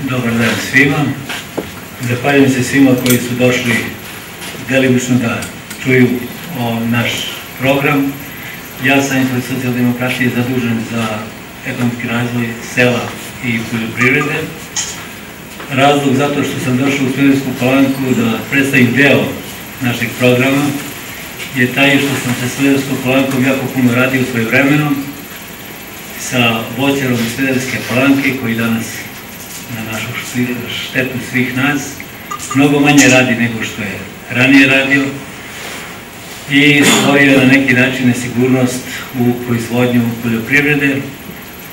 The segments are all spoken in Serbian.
Dobar dan svima. Zahvaljujem se svima koji su došli delimično da čuju naš program. Ja sam ispred socijaldemokratije zadužen za ekonomski razvoj sela i poljoprivrede. Razlog zato što sam došao u Smederevsku Palanku da predstavim deo našeg programa je taj što sam sa Smederevskom Palankom jako puno radio svojevremeno sa voćarom Smederevske Palanke koji danas na našu štetu svih nas mnogo manje radi nego što je ranije radio i stvorio na neki način nesigurnost u proizvodnju poljoprivrede,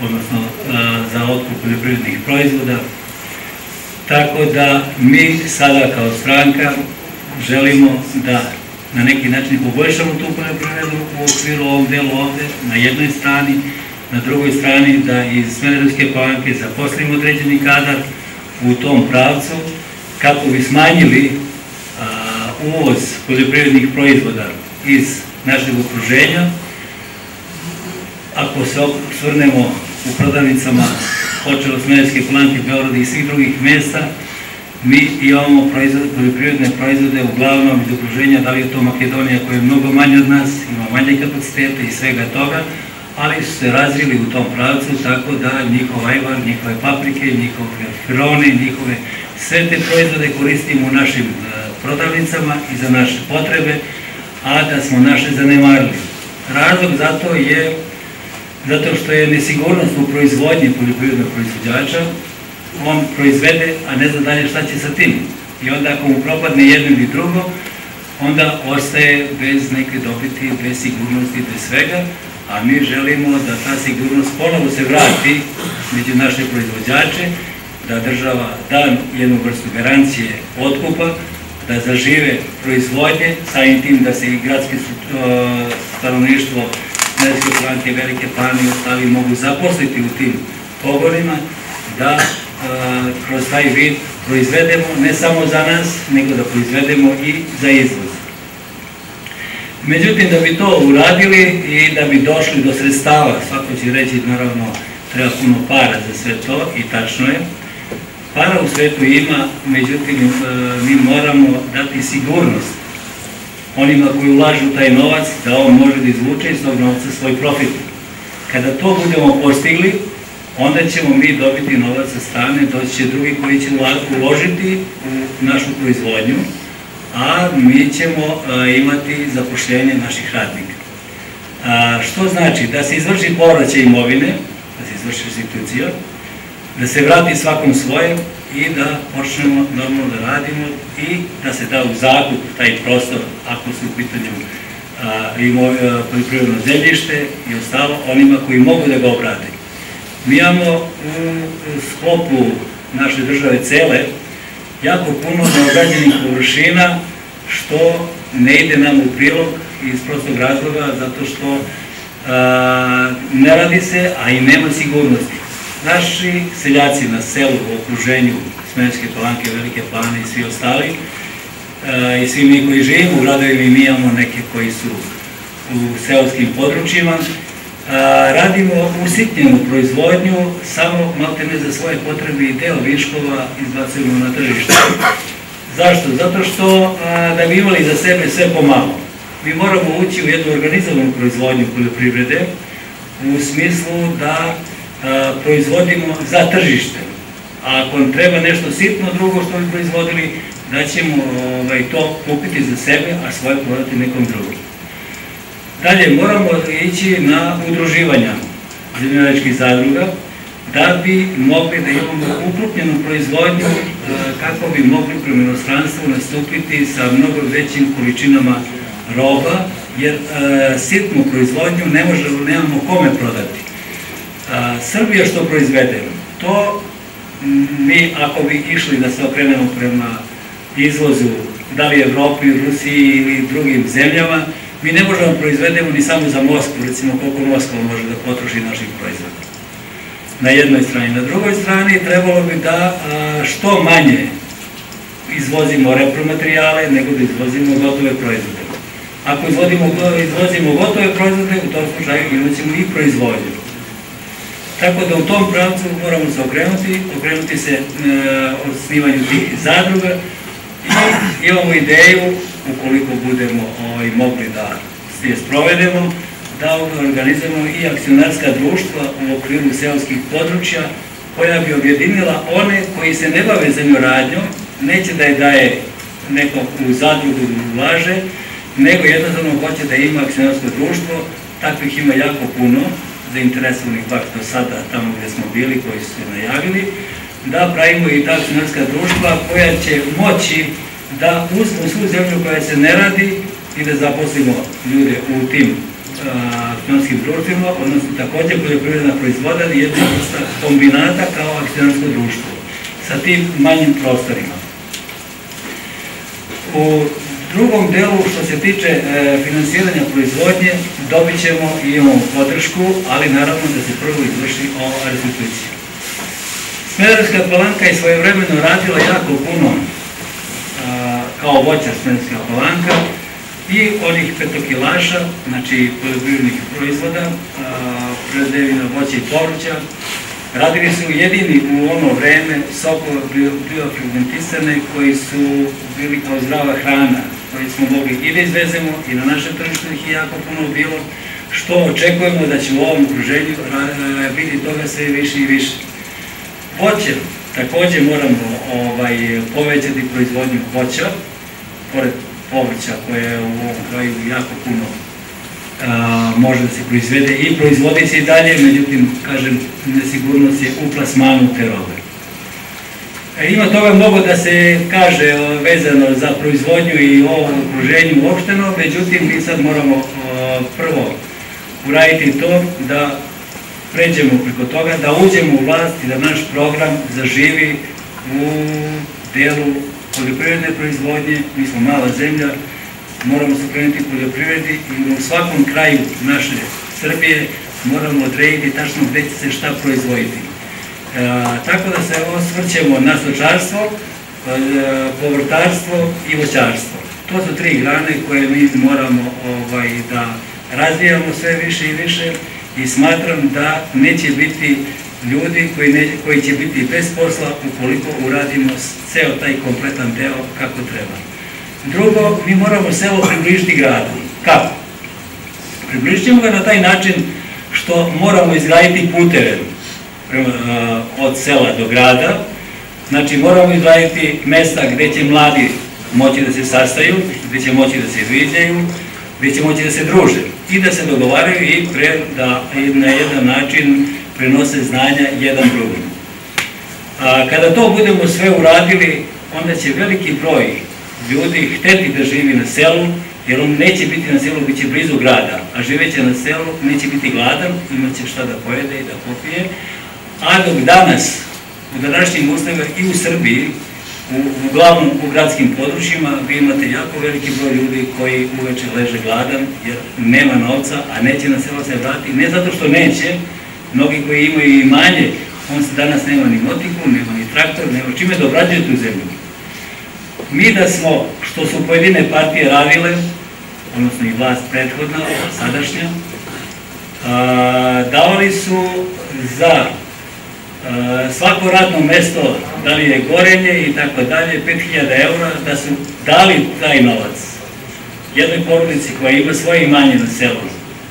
odnosno za otkup poljoprivrednih proizvoda. Tako da mi sada kao stranka želimo da na neki način poboljšamo tu poljoprivredu u okviru ovom delu ovde, na jednoj strani, na drugoj strani da iz Smederevske Palanke zaposlimo određeni kadar u tom pravcu kako bi smanjili uvoz poljoprivrednih proizvoda iz našeg okruženja. Ako se osvrnemo u prodavnicama počeo od Smederevske Palanke, Beograda i svih drugih mesta, mi imamo poljoprivredne proizvode uglavnom iz okruženja, da li je to Makedonija koja je mnogo manje od nas, ima manje kapacitete i svega toga, ali su se razvili u tom pravcu tako da njihov ajvar, njihove paprike, njihove firone, njihove sve te proizvode koristimo u našim prodavnicama i za naše potrebe, a da smo naše zanemarili. Razlog za to je zato što je nesigurnost u proizvodnji poljoprivrednog proizvođača. On proizvede, a ne zna dalje šta će sa tim. I onda ako mu propadne jedno ili drugo, onda ostaje bez neke dobiti, bez sigurnosti, bez svega, a mi želimo da ta sigurnost ponovo se vrati među naše proizvođače, da država da jednu vrstu garancije otkupa, da zažive proizvodnje, samim tim da se i gradske stanovništvo Smederevske Palanke, Velike Plane i ostali mogu zaposliti u tim pogonima, da kroz taj vid proizvedemo ne samo za nas, nego da proizvedemo i za izvoz. Međutim, da bi to uradili i da bi došli do sredstava, svako će reći, naravno, treba puno para za sve to i tačno je. Para u svetu ima, međutim, mi moramo dati sigurnost onima koji ulažu taj novac, da on može da izvuče iz tog novca svoj profit. Kada to budemo postigli, onda ćemo mi dobiti novac sa strane, doći će drugi koji će uložiti u našu proizvodnju, a mi ćemo imati zapošljenje naših radnika. Što znači? Da se izvrši povraćaj imovine, da se izvrši restitucija, da se vrati svakom svoje i da počnemo normalno da radimo i da se da u zakup taj prostor, ako su u pitanju poljoprivredno zemljište i ostalo, onima koji mogu da ga obrade. Mi imamo u sklopu naše države cele jako puno neobrađenih površina, što ne ide nam u prilog iz prostog razloga, zato što ne radi se, a i nema sigurnosti. Naši seljaci na selu u okruženju Smederevske Palanke, Velike Plane i svi ostali, i svi mi koji živimo u gradovima i mi imamo neke koji su u seoskim područjima, radimo usitnjenu proizvodnju, samo maltene za svoje potrebe i deo viškova izbacujemo na tržište. Zašto? Zato što da bi imali za sebe sve pomalo, mi moramo ući u jednu organizovanu proizvodnju poljoprivrede u smislu da proizvodimo za tržište. A ako nam treba nešto sitno drugo što bi proizvodili, da ćemo to kupiti za sebe, a svoje prodati nekom drugom. Dalje, moramo ići na udruživanja zemljoradničkih zadruga da bi mogli da imamo ukrupnjenu proizvodnju kako bi mogli prema inostranstvu nastupiti sa mnogo većim količinama roba, jer sitnu proizvodnju nemamo kome prodati. Srbija što proizvede, to mi ako bi išli da se okrenemo prema izvozu, da li Evropi, Rusiji ili drugim zemljama, mi ne možemo proizvedemo ni samo za Moskvu, recimo koliko Moskva može da potroši naših proizvoda. Na jednoj strani. Na drugoj strani trebalo bi da što manje izvozimo repromaterijale nego da izvozimo gotove proizvode. Ako izvozimo gotove proizvode, u tom slučaju imat ćemo i proizvodnju. Tako da u tom pravcu moramo se okrenuti se osnivanju tih zadruga i imamo ideju, ukoliko budemo mogli da je sprovedemo, da organizujemo i akcionarska društva u okviru seoskih područja koja bi objedinila one koji se ne bave zemljoradnjom, neće da je daje neko u zadrugu ulaže, nego jednostavno hoće da ima akcionarsko društvo. Takvih ima jako puno zainteresovanih, baš do sada tamo gde smo bili, koji su se najavili, da pravimo i ta akcionarska društva koja će moći da uzmu svu zemlju koja se ne radi i da zaposlimo ljude u tim akcionarskim društvima, odnosno takođe poljoprivredna proizvoda i jedna vrsta kombinata kao akcionarsko društvo sa tim manjim prostorima. U drugom delu, što se tiče finansiranja proizvodnje, dobit ćemo i imamo podršku, ali naravno da se prvo izvrši ova restitucija. Smederevska Palanka je svojevremeno radila jako puno kao voćar Smederevska Palanka i onih petokilaša, znači poljoprivrednih proizvoda, prerađevina voća i povrća. Radili su jedini u ono vreme sokova biofermentisane koji su bili kao zdrava hrana, koji smo mogli i da izvezemo i na našem tržištu ih je jako puno bilo, što očekujemo da će u ovom okruženju biti toga sve više i više. Voće, takođe moramo povećati proizvodnju voća, pored povrća koje u ovom kraju jako puno može da se proizvede i proizvodi se i dalje, međutim, kažem, nesigurnost je u plasmanu te robe. Ima toga mnogo da se kaže vezano za proizvodnju i ovo okruženju uopšteno, međutim, mi sad moramo prvo uraditi to da pređemo preko toga, da uđemo u vlast i da naš program zaživi u delu poljoprivredne proizvodnje. Mi smo mala zemlja, moramo se okrenuti poljoprivredi i u svakom kraju naše Srbije moramo odrediti tačno gde će se šta proizvoditi. Tako da se osvrćemo na stočarstvo, povrtarstvo i voćarstvo. To su tri grane koje mi moramo da razvijamo sve više i više i smatram da neće biti ljudi koji će biti bez posla ukoliko uradimo ceo taj kompletan deo kako treba. Drugo, mi moramo selo približiti gradu. Kako? Približit ćemo ga na taj način što moramo izgraditi puteve od sela do grada. Znači, moramo izgraditi mesta gde će mladi moći da se sastaju, gde će moći da se viđaju, gde će moći da se druže i da se dogovaraju i da na jedan način prenose znanja jedan drugim. Kada to budemo sve uradili, onda će veliki broj ljudi hteti da živi na selu, jer on neće biti na selu, bit će blizu grada, a živeće na selu, neće biti gladan, imaće šta da pojede i da popije, a dok danas, u današnjim uslovima i u Srbiji, uglavnom u gradskim područjima, vi imate jako veliki broj ljudi koji uveče leže gladan, jer nema novca, a neće na selo se vrati, ne zato što neće, mnogi koji imaju imanje, on se danas nema ni motiku, nema ni traktor, nema čime da obrađuje tu zemlju. Mi da smo, što su pojedine partije radile, odnosno i vlast prethodna, sadašnja, davali su za svako radno mesto, da li je gorenje i tako dalje, 5.000 eura, da su dali taj novac jednoj porodici koja ima svoje imanje na selu,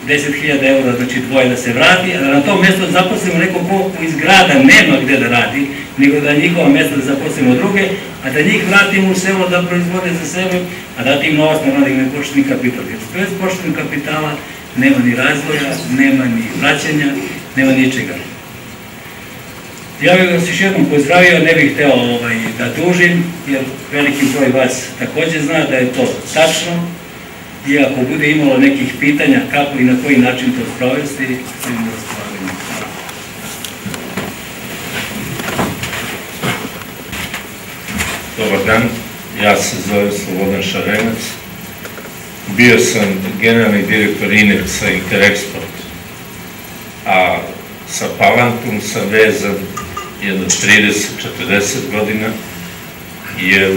10.000 eura, znači dvoje da se vrati, a da na tom mesto zaposlimo neko ko iz grada nema gde da radi, nego da njihova mesta da zaposlimo druge, a da njih vratimo u selo da proizvode za sebe, a dati im novac na radim pošteni kapital. Jer bez poštenog kapitala nema ni razvoja, nema ni vraćanja, nema ničega. Ja bih vas još jednom pozdravio, ne bih hteo da dužim, jer veliki broj vas takođe zna da je to tačno, i ako bude imalo nekih pitanja kako i na koji način to sprovesti, svim raspolaganjem. Dobar dan, ja se zovem Slobodan Šarenac, bio sam generalni direktor Ineksa Interexport, a sa Palankom sam vezan jedno 30-40 godina, jer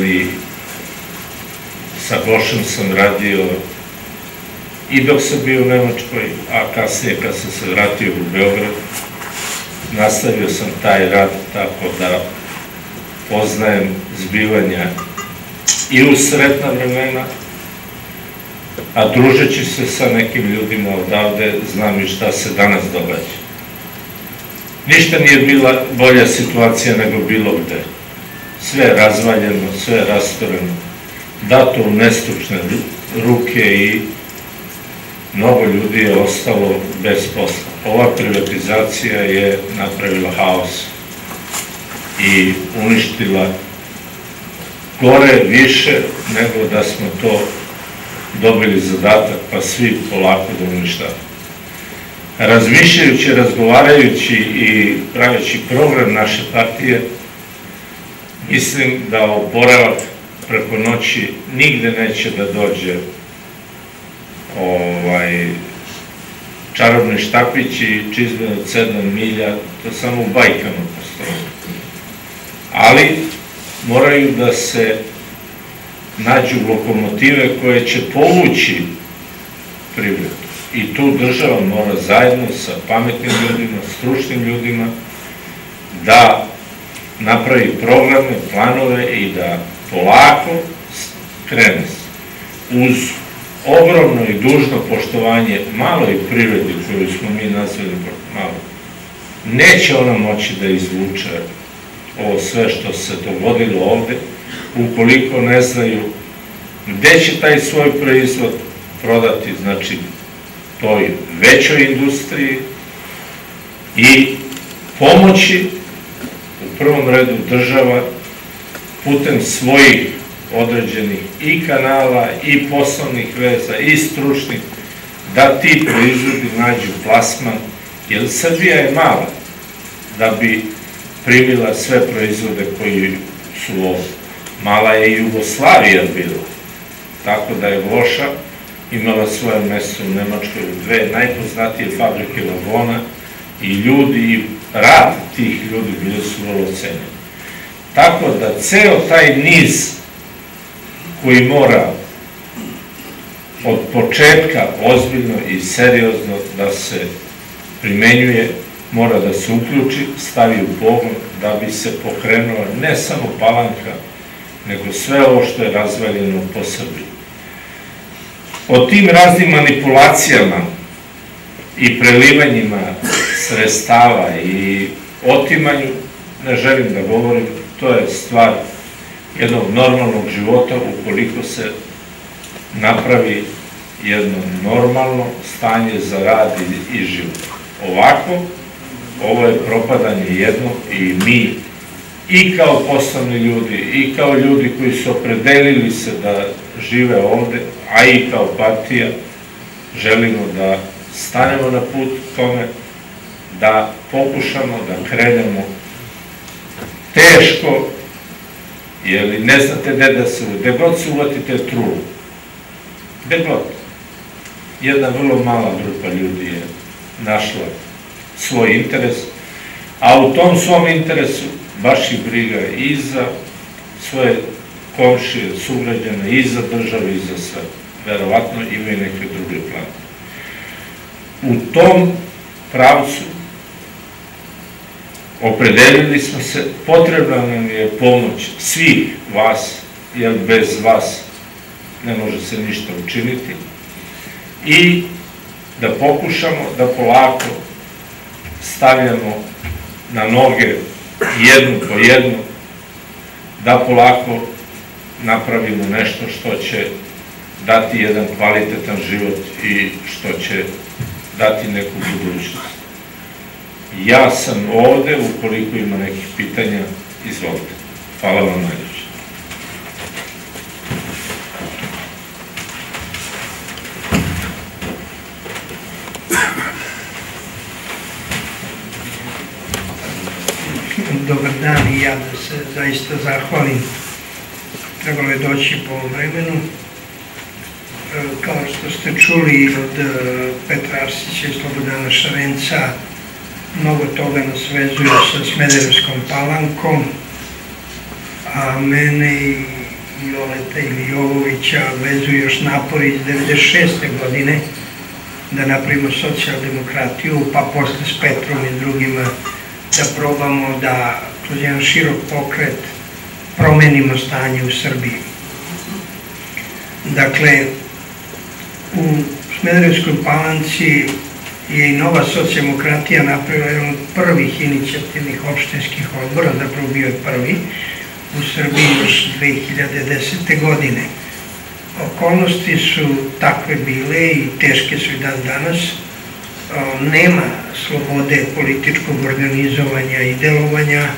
sa Bošom sam radio i dok sam bio u Nemačkoj, a kasnije kad sam se vratio u Beograd, nastavio sam taj rad tako da poznajem zbivanja i u sretna vremena, a družeći se sa nekim ljudima odavde, znam i šta se danas događa. Ništa nije bila bolja situacija nego bilo gde. Sve je razvaljeno, sve je rastoreno, dato u nestručne ruke i mnogo ljudi je ostalo bez posla. Ova privatizacija je napravila haos i uništila gore više nego da smo to dobili zadatak, pa svi polako da uništavamo. Razmišljajući, razgovarajući i praveći program naše partije, mislim da oporavak preko noći nigde neće da dođe čarobni štapić i čizme od 7 milja, to samo u bajkama postoji. Ali moraju da se nađu lokomotive koje će povući privredu. I tu država mora zajedno sa pametnim ljudima, stručnim ljudima da napravi programe, planove i da polako krene uz ogromno i dužno poštovanje maloj privredi koju smo mi nazvali malo. Neće ona moći da izvuče ovo sve što se dogodilo ovde ukoliko ne znaju gde će taj svoj proizvod prodati, znači toj većoj industriji i pomoći u prvom redu država putem svojih određenih i kanala i poslovnih veza i stručnih da ti proizvodi nađu plasman, jer Srbija je mala da bi primila sve proizvode koji su ovdje. Mala je i Jugoslavija bila, tako da je Voša imala svoje mesto u Nemačkoj, dve najpoznatije fabrike vagona i ljudi i rad tih ljudi bili su vrlo cenjeni. Tako da ceo taj niz koji mora od početka ozbiljno i seriozno da se primenjuje, mora da se uključi, stavi u pogon da bi se pokrenula ne samo Palanka, nego sve ovo što je razvaljeno po Srbiji. O tim raznim manipulacijama i prelivanjima sredstava i otimanju ne želim da govorim, to je stvar jednog normalnog života ukoliko se napravi jedno normalno stanje za rad i život. Ovako, ovo je propadanje jedno i mi i kao poslovni ljudi i kao ljudi koji su opredelili se da žive ovde, a i kao partija želimo da stanemo na put tome, da pokušamo da krenemo teško, jer ne znate gde da se uvati, gde god se uvatite trulu, gde god. Jedna vrlo mala grupa ljudi je našla svoj interes, a u tom svom interesu baš ih briga i za svoje komšije, sugrađane, i za države, i za sve. Verovatno imaju neke druge plane. U tom pravcu opredelili smo se, potrebna nam je pomoć svih vas, jer bez vas ne može se ništa učiniti, i da pokušamo da polako stavljamo na noge jednu po jednu, da polako napravimo nešto što će dati jedan kvalitetan život i što će dati neku budućnost. Ja sam ovde, ukoliko ima nekih pitanja, izvolite. Hvala vam najljepše. Dobar dan, i ja da se zaista zahvalim. Trebalo je doći po ovom vremenu. Kao što ste čuli od Petra Arsića i Slobodana Šarenca, mnogo toga nas vezuje sa Smederevskom Palankom, a mene i Joleta ili Jovovića vezuju još napori iz 1996. godine da napravimo socijaldemokratiju, pa posle s Petrom i drugima da probamo da kroz jedan širok pokret promenimo stanje u Srbiji. Dakle, u Smederevskoj Palanci je i Nova socijaldemokratija napravila jedan od prvih inicijativnih opštinskih odbora, zapravo bio je prvi u Srbiji još 2010. godine. Okolnosti su takve bile i teške su i dan danas. Nema slobode političkog organizovanja i delovanja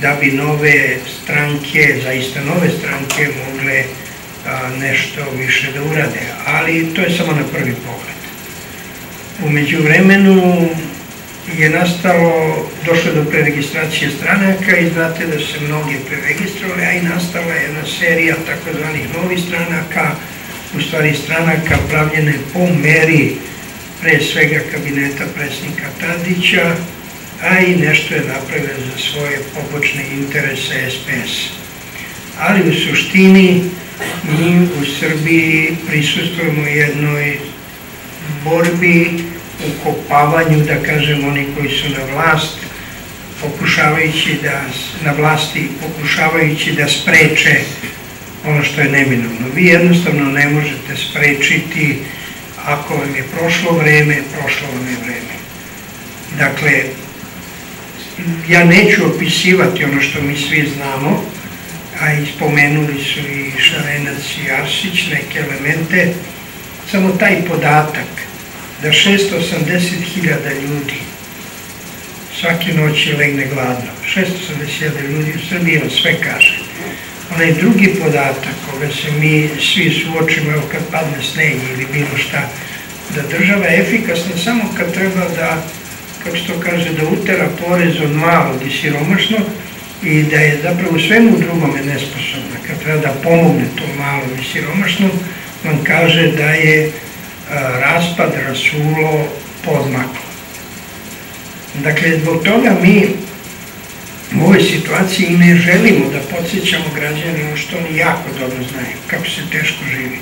da bi nove stranke, zaista nove stranke, mogle nešto više da urade, ali to je samo na prvi pogled. U međuvremenu je došlo do preregistracije stranaka i znate da se mnogi preregistrovali, a i nastala je jedna serija takozvanih novih stranaka, u stvari stranaka pravljene po meri pre svega kabineta predsjednika Tadića, a i nešto je napravio za svoje pobočne interese SPS. Ali u suštini mi u Srbiji prisustvujemo jednoj borbi, ukopavanju, da kažem, oni koji su na vlasti, pokušavajući da spreče ono što je neminovno. Vi jednostavno ne možete sprečiti, ako vam je prošlo vreme, prošlo vam je vreme. Dakle, ja neću opisivati ono što mi svi znamo, a ispomenuli su i Šarenac i Arsić neke elemente, samo taj podatak da 680.000 ljudi svake noći legne gladno. 680.000 ljudi u Srbiji vam sve kaže. Onaj drugi podatak, koga se mi svi suočimo, evo kad padne sneg ili bilo šta, da država je efikasna samo kad treba da, kako se to kaže, da utera porez od malog i siromašnog i da je zapravo svemu drugome nesposobna. Kad treba da pomogne to malom i siromašnom, vam kaže da je raspad, rasulo, podmaklo. Dakle, zbog toga mi u ovoj situaciji ne želimo da podsjećamo građane što oni jako dobro znaju, kako se teško živi.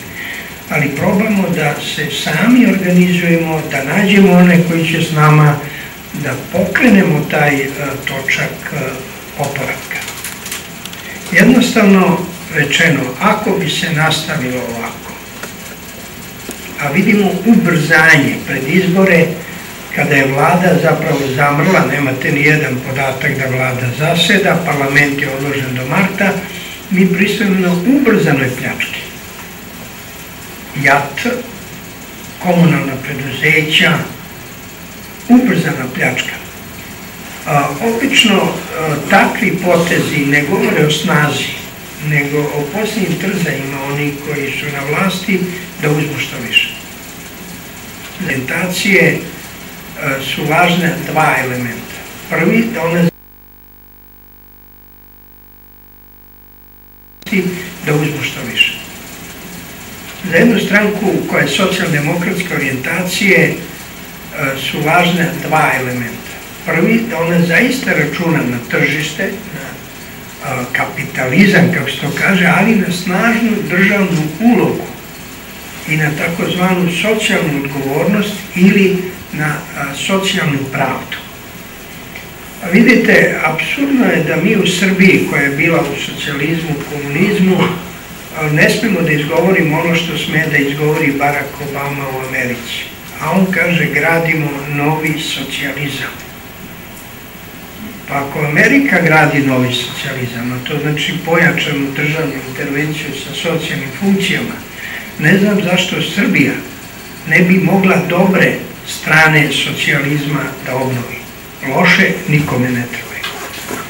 Ali probamo da se sami organizujemo, da nađemo one koji će s nama, da pokrenemo taj točak oporavka. Jednostavno rečeno, ako bi se nastavilo ovako, a vidimo ubrzanje pred izbore, kada je vlada zapravo zamrla, nemate ni jedan podatak da vlada zaseda, parlament je odložen do marta, mi pristajemo na ubrzanoj pljački. JAT, komunalna preduzeća, ubrzana pljačka. Obično takvi potezi ne govore o snazi, nego o posljednjim trzajima onih koji su na vlasti da uzmu što više. Orientacije su važne dva elementa. Prvi, da one da uzmu što više. Za jednu stranku koja je socijaldemokratske orijentacije su važne dva elementa. Prvi, da ona zaista računa na tržište, na kapitalizam, kako se to kaže, ali na snažnu državnu ulogu i na takozvanu socijalnu odgovornost ili na socijalnu pravdu. Vidite, apsurdno je da mi u Srbiji, koja je bila u socijalizmu, komunizmu, ne smemo da izgovorimo ono što sme da izgovori Barack Obama u Americi. A on kaže, gradimo novi socijalizam. Pa ako Amerika gradi novi socijalizam, a to znači pojačanu državnu intervenciju sa socijalnim funkcijama, ne znam zašto Srbija ne bi mogla dobre strane socijalizma da obnovi. Loše nikome ne treba.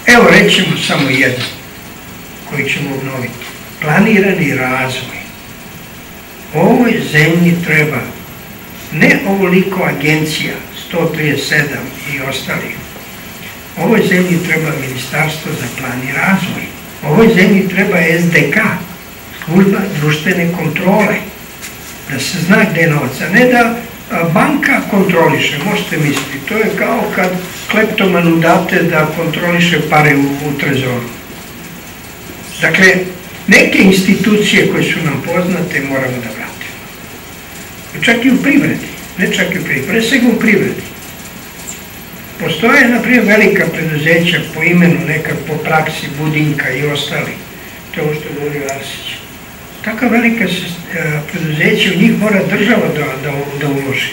Evo rećemo samo jedno koji ćemo obnoviti. Planirani razvoj. Ovoj zemlji treba ne ovoliko agencija, 137 i ostalih. Ovoj zemlji treba Ministarstvo za plan i razvoj. Ovoj zemlji treba SDK, služba društvene kontrole, da se zna gde je novac, a ne da banka kontroliše, možete misliti. To je kao kad kleptomanu date da kontroliše pare u trezoru. Dakle, neke institucije koje su nam poznate moramo da vratimo. Čak i u privredi, ne čak i u privredi, pre svega u privredi. Postoje, na primjer, velika preduzeća po imenu, nekak po praksi, Budinka i ostali, to je ovo što govorio Arsić. Taka velika preduzeća, u njih mora država da uloži.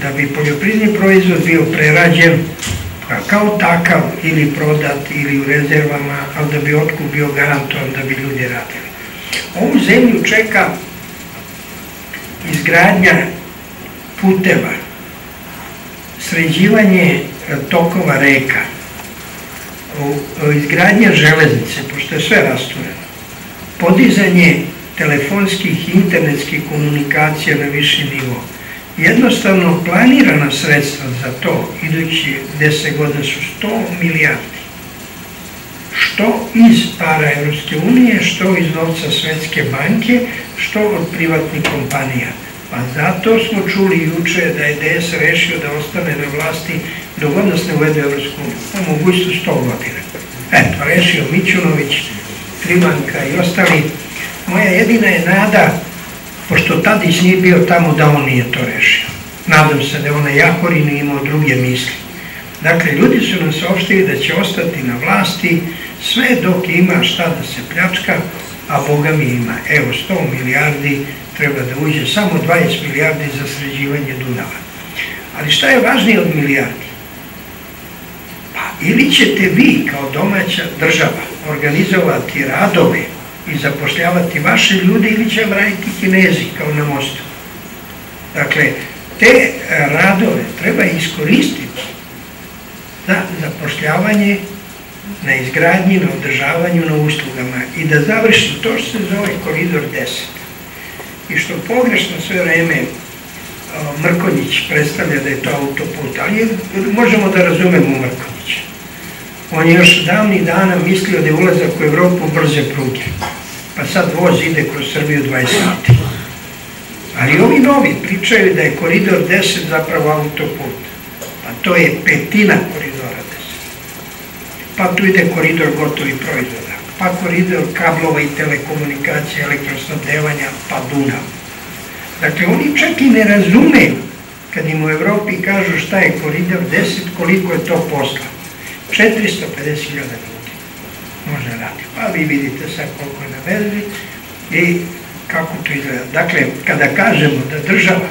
Da bi poljoprivredni proizvod bio prerađen kao takav ili prodat ili u rezervama, ali da bi otkup bio garantovan, da bi ljudi radili. Ovu zemlju čeka izgradnja puteva, sređivanje tokova reka, izgradnja železnice, pošto je sve rastureno, podizanje telefonskih i internetskih komunikacija na viši nivo. Jednostavno planirana sredstva za to idući 10 godina su 100 milijardi. Što iz para Evropske unije, što iz novca Svetske banke, što od privatnih kompanija. Pa zato smo čuli juče da je DS rešio da ostane na vlasti dok god nas ne uvede Evropsku uniju. Po mogućnosti 100 godina. Eto, rešio Mićunović, Tribanka i ostali. Moja jedina je nada, pošto Tadić nije bio tamo, da on nije to rešio. Nadam se da je onaj Jahorin imao druge misli. Dakle, ljudi su nam saopštili da će ostati na vlasti sve dok ima šta da se pljačka, a Boga mi ima. Evo, 100 milijardi treba da uđe, samo 20 milijardi za sređivanje Dunava. Ali šta je važnije od milijardi? Pa ili ćete vi kao domaća država organizovati radove i zapošljavati vaše ljude, ili će vam raditi Kinezi kao na mostu. Dakle, te radove treba iskoristiti za zapošljavanje, na izgradnji, na održavanju, na uslugama i da završi to što se zove koridor 10. I što pogrešno sve vreme Mrkonjić predstavlja da je to autoput, ali možemo da razumemo Mrkonjića. On je još davnih dana mislio da je ulazak u Evropu brze pruge, pa sad voz ide kroz Srbiju 20 sati. Ali ovi novi pričaju da je koridor 10 zapravo autoput, pa to je petina koridora 10. Pa tu ide koridor gotovih proizvoda, pa koridor kablova i telekomunikacije, elektrosnabdevanja, pa Dunav. Dakle, oni čak i ne razumeju, kad im u Evropi kažu šta je koridor 10, koliko je to posla. 450.000 ljudi može raditi. Pa vi vidite sad koliko je na vezi i kako to izgleda. Dakle, kada kažemo da država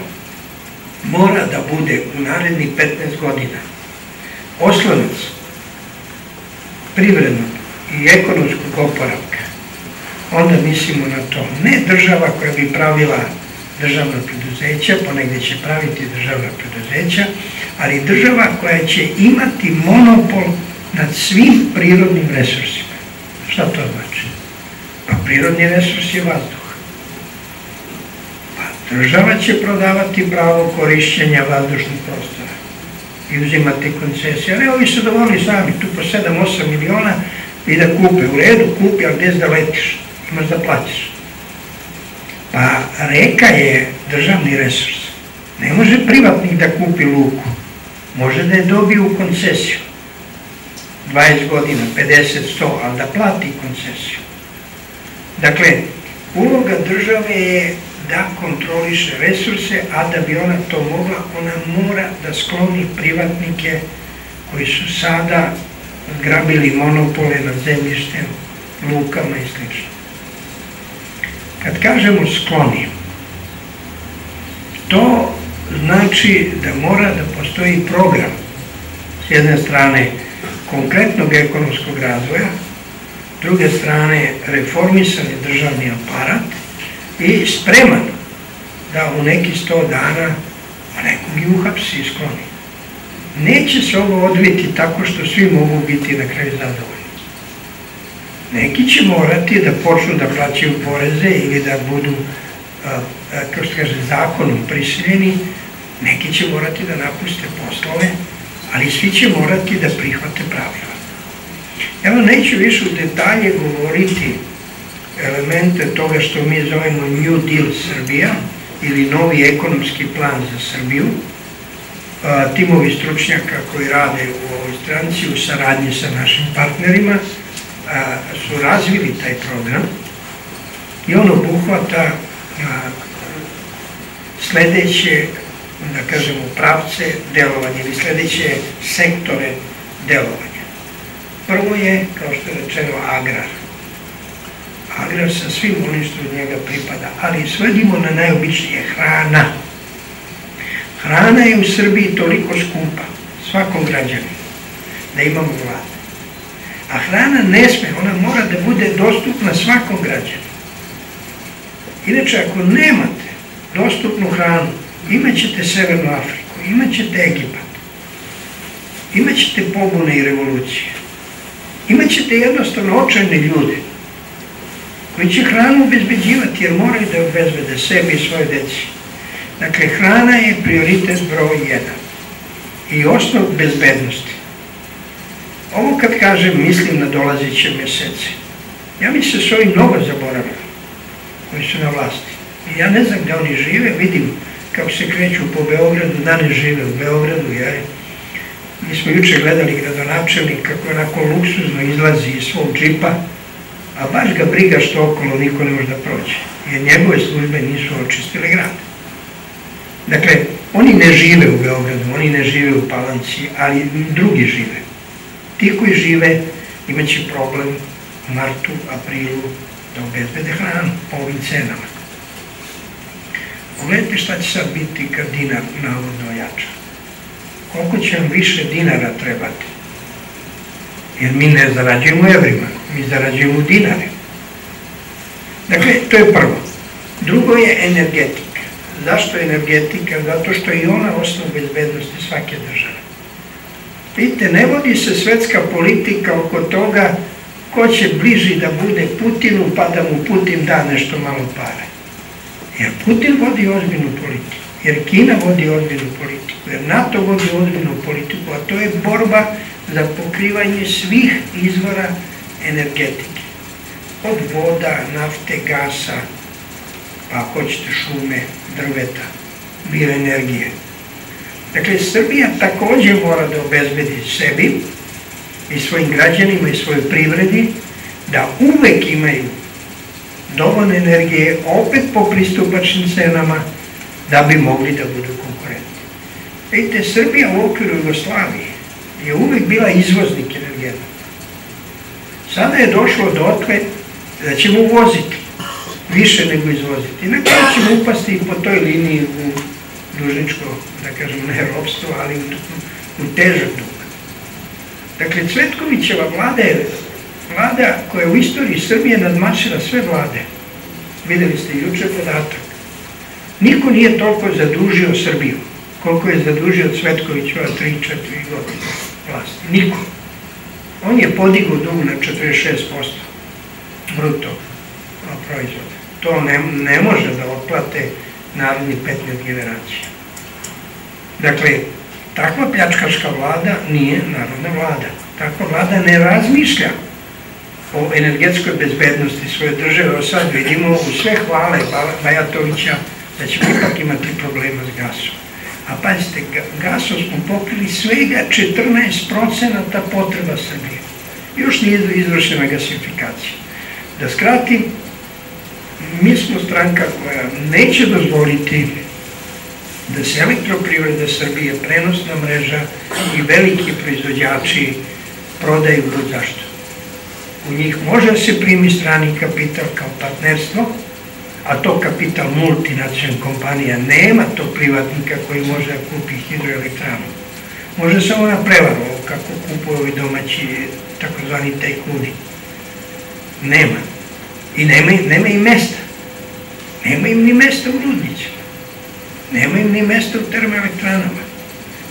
mora da bude u narednih 15 godina oslonac privrednog i ekonomskog oporavka, onda mislimo na to. Ne država koja bi pravila državna preduzeća, ponegde će praviti državna preduzeća, ali država koja će imati monopol nad svim prirodnim resursima. Šta to znači? Pa prirodni resurs je vazduh. Pa država će prodavati pravo korišćenja vazdušnog prostora i uzimati koncesije. Ali ovi su dovoljni sami, tu po 7-8 miliona i da kupe. U redu, kupi, ali gdje da letiš? Imaš da plaćaš. Pa reka je državni resurs. Ne može privatnik da kupi luku. Može da je dobije u koncesiju. 20 godina, 50, 100, ali da plati koncesiju. Dakle, uloga države je da kontroliše resurse, a da bi ona to mogla, ona mora da skloni privatnike koji su sada grabili monopole nad zemljištem, lukama i sl. Kad kažemo skloni, to znači da mora da postoji program, s jedne strane konkretnog ekonomskog razvoja, s druge strane reformisani državni aparat i spreman da u neki 100 dana nekog i uhapsi i skloni. Neće se ovo odviti tako što svi mogu biti na kraju zadovoljni. Neki će morati da počnu da plaćaju poreze ili da budu, kao što kaže, zakonom prisiljeni, neki će morati da napuste poslove, ali svi će morati da prihvate pravila. Evo, neću više u detalje govoriti elemente toga što mi zovemo New Deal Srbija ili novi ekonomski plan za Srbiju. Timovi stručnjaka koji rade u ovoj stranci u saradnji sa našim partnerima su razvili taj program i on obuhvata sledeće da kažemo, pravce delovanja ili sledeće sektore delovanja. Prvo je, kao što je rečeno, agrar. Agrar sa svim onim što od njega pripada, ali svedimo na najobičnije hrana. Hrana je u Srbiji toliko skupa, svakom građaninu, da imamo glad. A hrana ne sme, ona mora da bude dostupna svakom građaninu. Inače, ako nemate dostupnu hranu, imaćete Severnu Afriku, imaćete Egipat, imaćete pobune i revolucije, imaćete jednostavno očajne ljude koji će hranu obezbeđivati jer moraju da obezbede sebi i svoje deci. Dakle, hrana je prioritet broj 1 i osnov bezbednosti. Ovo kad kažem, mislim na dolazeće mesece. Ja mi se s ovim mnogo zaboravljam, koji su na vlasti. I ja ne znam gde oni žive, vidim kako se kreću po Beogradu, da ne žive u Beogradu, jer mi smo juče gledali gradonačelnik kako onako luksuzno izlazi iz svog džipa, a baš ga briga što okolo niko ne može da prođe, jer njegove službe nisu očistile grad. Dakle, oni ne žive u Beogradu, oni ne žive u Palanci, ali drugi žive. Ti koji žive imaće problem u martu, aprilu da obezbede hranu po ovim cenama. Pogledajte šta će sad biti kad dinar navodno ojača. Koliko će vam više dinara trebati? Jer mi ne zarađujemo u evrima, mi zarađujemo u dinare. Dakle, to je prvo. Drugo je energetika. Zašto je energetika? Zato što je i ona osnov bezbednosti svake države. Vidite, ne vodi se svetska politika oko toga ko će bliži da bude Putinu pa da mu Putin da nešto malo pare. Jer Putin vodi ozbiljnu politiku, jer Kina vodi ozbiljnu politiku, jer NATO vodi ozbiljnu politiku, a to je borba za pokrivanje svih izvora energetike. Od voda, nafte, gasa, pa hoćete šume, drveta, bioenergije. Dakle, Srbija takođe mora da obezbedi sebi i svojim građanima i svojoj privredi da uvek imaju dovoljno energije, opet po pristupačnim cenama, da bi mogli da budu konkurentni. Vidite, Srbija u okviru Jugoslavije je uvek bila izvoznik energenata. Sada je došlo dotle da ćemo uvoziti više nego izvoziti. Na kraju ćemo upasti i po toj liniji u dužničko, da kažem, ne ropstvo, ali u težak dug. Dakle, Cvetkovićeva vlada je vlada koja je u istoriji Srbije nadmašila sve vlade. Videli ste juče podatak. Niko nije toliko zadužio Srbiju koliko je zadužio Cvetkovićeva 3-4 godine vlasti. Niko. On je podigao dug na 46% bruto proizvoda. To ne može da otplate narednih 15 generacija. Dakle, takva pljačkaška vlada nije narodna vlada. Takva vlada ne razmišlja o energetskoj bezbednosti svoje države. O sad vidimo u sve hvale Bajatovića da ćemo ipak imati problema s gasom. A pazite, gasom smo pokrili svega 14% potreba Srbije. Još nije izvršena gasifikacija. Da skratim, mi smo stranka koja neće dozvoliti da se elektroprivreda Srbije, prenosna mreža i veliki proizvođači prodaju pod zašto. U njih može se primi strani kapital kao partnerstvo, a to kapital multinacionalnih kompanija nema, to privatnika koji može da kupi hidroelektranu. Može samo na prevaru, kako kupuju ovi domaći takozvani tajkuni. Nema. I nema im mesta. Nema im ni mesta u rudnicima. Nema im ni mesta u termoelektranama.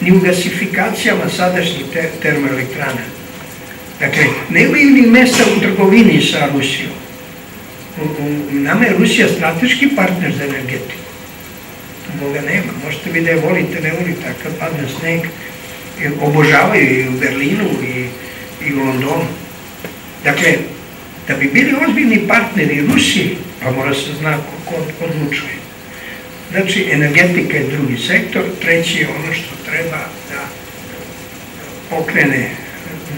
Ni u gasifikacijama sadašnjih termoelektrana. Dakle, nema im ni mesta u trgovini sa Rusijom. Nama je Rusija strateški partner za energetiku. Boga nema. Možete vi da je volite, ne volite, a kad padne sneg, obožavaju i u Berlinu i u Londonu. Dakle, da bi bili ozbiljni partneri Rusiji, pa mora se zna ko odlučuje. Znači, energetika je drugi sektor, treći je ono što treba da pokrene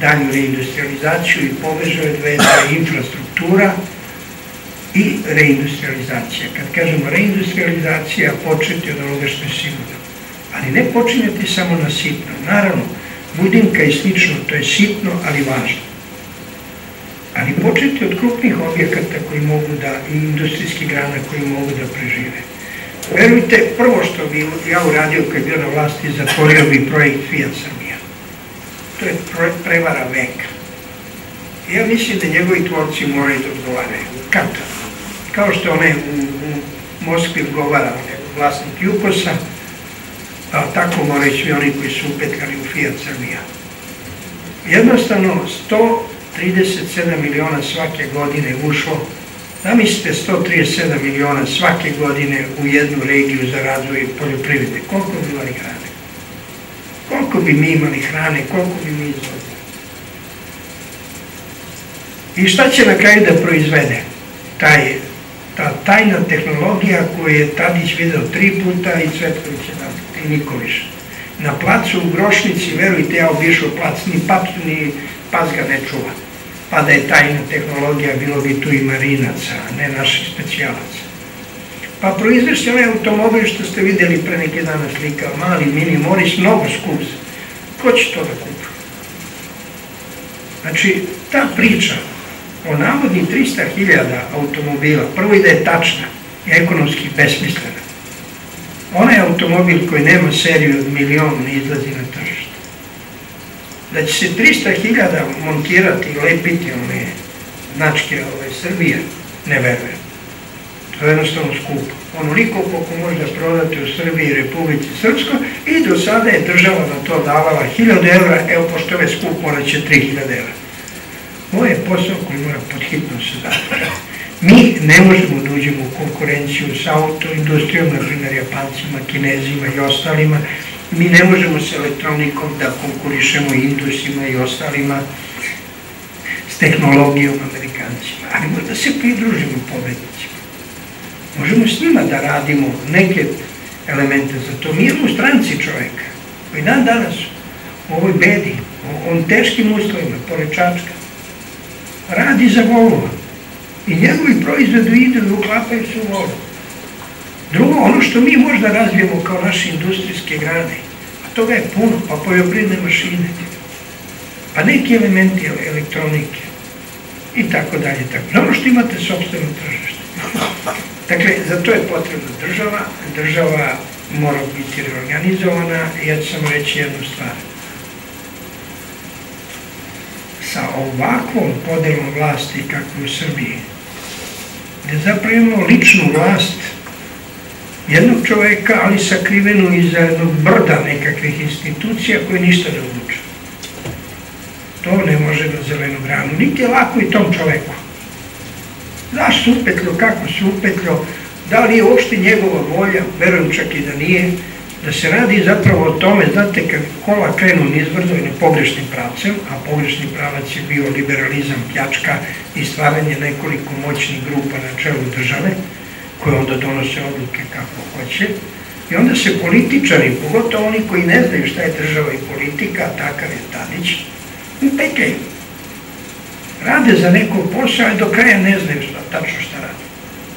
dalju reindustrializaciju i poveže dve, infrastruktura i reindustrializacija. Kad kažemo reindustrializacija, početi od onoga što je sigurno. ali ne počinjati samo na sitno. Naravno, Budimka i slično, to je sitno, ali važno. Ali početi od krupnih objekata koji mogu da, i industrijskih grana koji mogu da prežive. Verujte, prvo što bi ja uradio kad je bio na vlasti, zatvorio bi projekt Fiat Srbija. To je prevara veka. Ja mislim da njegovi tvorci moraju da odgovaraju. Kako? Kao što onaj u Moskvi odgovara vlasnik Jukosa, a tako moraju svi oni koji su upetljali u Fiat Srbija. Jednostavno, 137 miliona svake godine ušlo, zamislite 137 miliona svake godine u jednu regiju za razvoj poljoprivrede. Koliko bi imali hrane? Koliko bi mi imali hrane, koliko bi mi izvozili? I šta će na kraju da proizvede? Ta tajna tehnologija koju je Tadić video 3 puta i Cvetković i niko više. Na placu u Grošnici, verujte, ja obišao plac, ni paps, ni pas ga ne čuva. Pa da je tajna tehnologija, bilo bi tu i marinaca, a ne naših specijalaca. Pa proizvešće ovaj automobil što ste vidjeli pre neke dana slika, mali, mini, Moris, mnogo skup. Ko će to da kupi? Znači, ta priča o navodni 300.000 automobila, prvo i da je tačna i ekonomski besmislena. Onaj automobil koji nema seriju od 1.000.000 ne izlazi na tržište. Da će se 300.000 montirati i lepiti one značke Srbije, ne verujem. To je jednostavno skupo. Onoliko koliko može da prodate u Srbiji i Republici Srpskoj i do sada je država na to davala 1.000 evra, evo pošto je skup morat će 3.000 evra. Ovo je posao koji mora podhitno se završiti. Mi ne možemo da uđemo u konkurenciju sa autoindustrijom, na primjer Japancima, Kinezima i ostalima. Mi ne možemo s elektronikom da konkurišemo Indusima i ostalima, s tehnologijom Amerikancima, ali možda se pridružimo pobednicima. Možemo s njima da radimo neke elemente za to. Mi imamo u stranci čoveka koji dan danas u ovoj bedi, u teškim uslovima, pored Čačka, radi za volova i njegovi proizvodi idu i uklapaju se u volu. Drugo, ono što mi možda razvijemo kao naše industrijske grane, a toga je puno, pa poljoprivredne mašine, pa neki elementi elektronike i tako dalje. Ono što imate sopstveno tržište. Dakle, za to je potrebna država. Država mora biti reorganizovana i ja ću samo reći jednu stvar. Sa ovakvom podelom vlasti kako u Srbiji, gde zapravo imamo ličnu vlast jednog čoveka, ali sakrivenu iza jednog brda nekakvih institucija koje ništa ne odluča. To ne može na zelenu granu. Niti je lako i tom čoveku. Znaš se upetljo, kako se upetljo, da li je uopšte njegova volja, verujem čak i da nije, da se radi zapravo o tome, znate, kad kola krenu nizbrdo i pogrešnim pravcem, a pogrešni pravac je bio liberalizam, pljačka i stvaranje nekoliko moćnih grupa na čelu države, koje onda donose odluke kako hoće, i onda se političari, pogotovo oni koji ne znaju šta je država i politika, takav je Tadić, upekaju. Rade za nekog posao, a do kraja ne znaju tačno šta rade.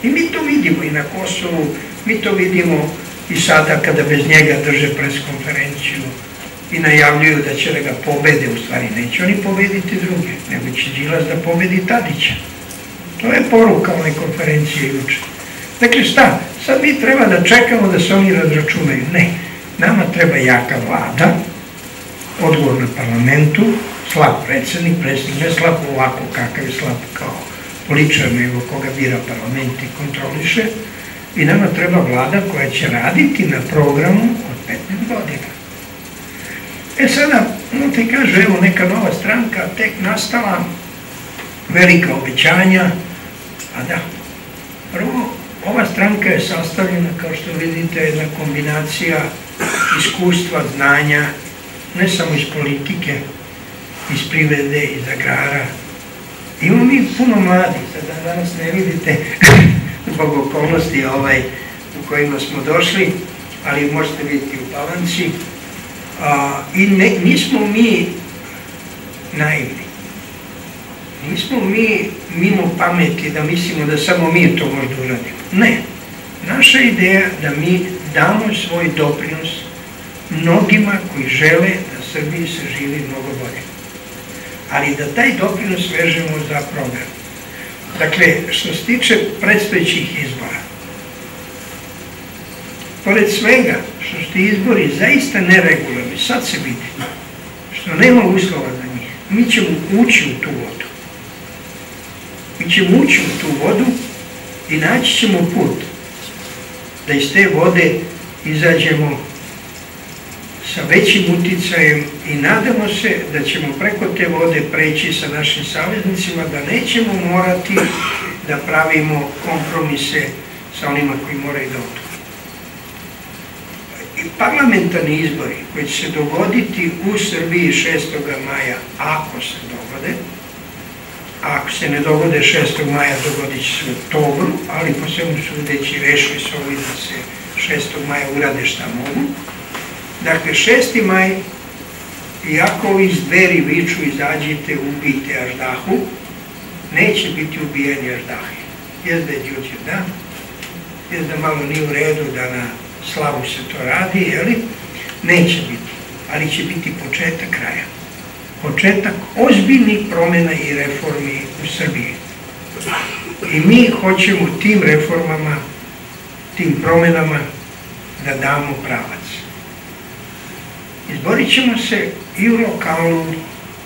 I mi to vidimo i na Kosovu, mi to vidimo i sada kada bez njega drže preskonferenciju i najavljuju da će da ga pobede, u stvari neće oni pobediti druge, nego će Đilas da pobedi Tadića. To je poruka ove konferencije juče. Dakle šta, sad mi treba da čekamo da se oni razračunaju. Ne, nama treba jaka vlada, odgovor na parlamentu, slab predsednik ne slab ovako kakav je slab kao političar, nego koga bira parlament i kontroliše, i nama treba vlada koja će raditi na programu od 15 godina. E sada, no ti kaže, evo neka nova stranka tek nastala, velika obećanja, a da, prvo, ova stranka je sastavljena, kao što vidite, jedna kombinacija iskustva, znanja, ne samo iz politike, iz privrede, iz agrara. Imamo mi puno mladih, sada danas ne vidite zbog okolnosti u kojima smo došli, ali možete vidjeti u Palanci. I nismo mi naivni. Nismo mi mimo pameti da mislimo da samo mi to možda uradimo. Ne. Naša ideja da mi damo svoj doprinos mnogima koji žele da Srbiji se živi mnogo bolje. Ali da taj doprinos vežemo za program. Dakle, što se tiče predstojećih izbora, pored svega što su ti izbori zaista neregularni, sad se vidi, što nema uslova za njih, mi ćemo ući u tu vodu. Mi ćemo ući u tu vodu i naći ćemo put da iz te vode izađemo sa većim uticajem i nadamo se da ćemo preko te vode preći sa našim saveznicima, da nećemo morati da pravimo kompromise sa onima koji moraju da odu. I parlamentarni izbori koji će se dogoditi u Srbiji 6. maja, ako se dogode, ako se ne dogode 6. maja, dogodit će se u oktobru, ali po svemu sudeći rešili su ovi da se 6. maja urade šta mogu. Dakle, 6. maj, iako ovi iz Dveri viču izađite, ubijte Aždahu, neće biti ubijeni Aždahi. Jezda je Đuđe dan, jezda malo nije u redu da na slavu se to radi, jeli? Neće biti, ali će biti početak kraja. Početak ozbiljnih promjena i reformi u Srbiji. I mi hoćemo tim reformama, tim promjenama da damo pravac. Izborit ćemo se i u lokalnom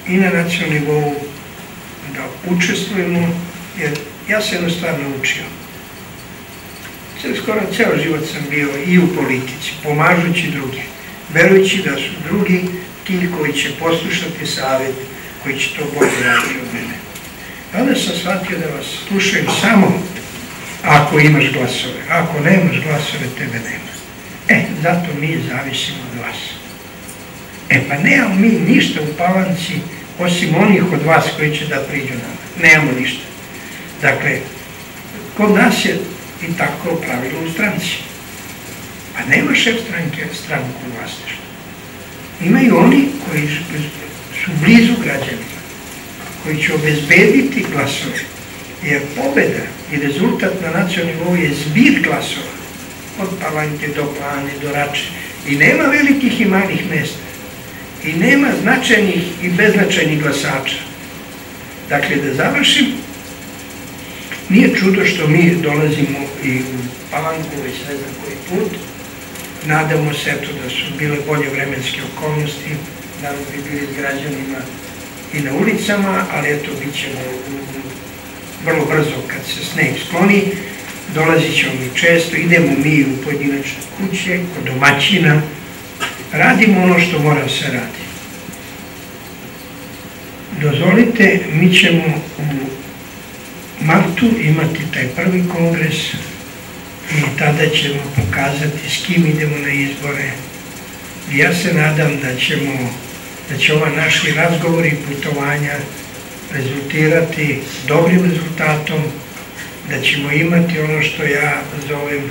i na nacionalnom nivou da učestvujemo, jer ja sam jednu stvar naučio. Skoro ceo život sam bio i u politici, pomažući drugi, verujući da su drugi ti koji će poslušati savjet, koji će to bolje raditi od mene. Onda sam shvatio da vas slušaju samo ako imaš glasove. Ako nemaš glasove, tebe nema. Zato mi zavisimo od vas. Pa nemamo mi ništa u Palanci, osim onih od vas koji će da priđu nama. Nemamo ništa. Dakle, kod nas je i tako pravilo u stranci. Pa nema šef stranku u vlasništvu. Imaju oni koji su blizu građanima, koji će obezbediti glasove. Jer pobeda i rezultat na nacionalnom nivou je zbir glasova. Od Palanke do Plane, do Rače. I nema velikih i malih mesta. I nema značajnih i beznačajnih glasača. Dakle, da završim, nije čudo što mi dolazimo i u Palanku, već ne znam koji put. Nadamo se da su bile bolje vremenske okolnosti, da bi bili s građanima i na ulicama, ali eto, bit ćemo vrlo brzo kad se sneg skloni. Dolazit ćemo mi često, idemo mi u pojedinačne kuće, kod domaćina, radimo ono što mora se radi. Dozvolite, mi ćemo u martu imati taj prvi kongres i tada ćemo pokazati s kim idemo na izbore. I ja se nadam da će ova naši razgovori i putovanja rezultirati dobrim rezultatom, da ćemo imati ono što ja zovem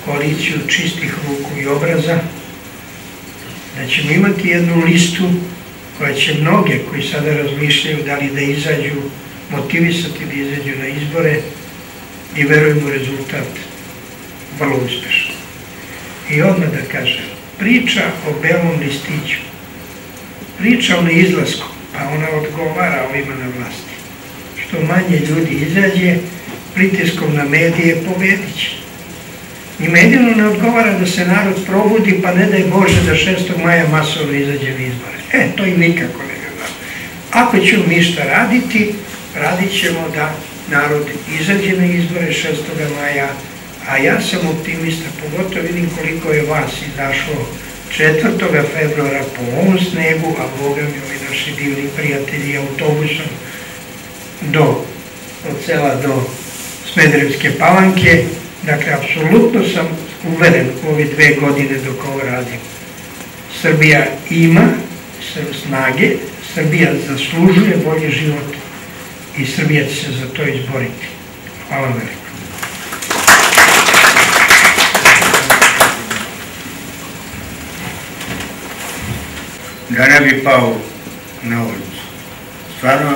koaliciju čistih ruku i obraza, da ćemo imati jednu listu koja će mnoge koji sada razmišljaju da li da izađu, motivisati da izađu na izbore i verujemo rezultat vrlo uspešno. I odmah da kažem, priča o belom listiću, priča o neizlasku, pa ona odgovara ovima na vlasti. Što manje ljudi izađe, pritiskom na medije pobedit će. Njima jedino ne odgovara da se narod probudi, pa ne daj Bože da 6. maja masovno izađe na izbore. To im nikako ne gleda. Ako ćemo mi šta raditi, radit ćemo da narod izađe na izbore 6. maja, a ja sam optimista, pogotovo vidim koliko je vas izašlo 4. februara po ovom snegu, a Boga mi ovi naši divni prijatelji autobusom od sela do Smederevske Palanke. Dakle, apsolutno sam uveren u ove 2 godine dok ovo radim. Srbija ima snage, Srbija zaslužuje bolji život i Srbija će se za to izboriti. Hvala veliko. Da ne bi pao na ulicu. Stvarno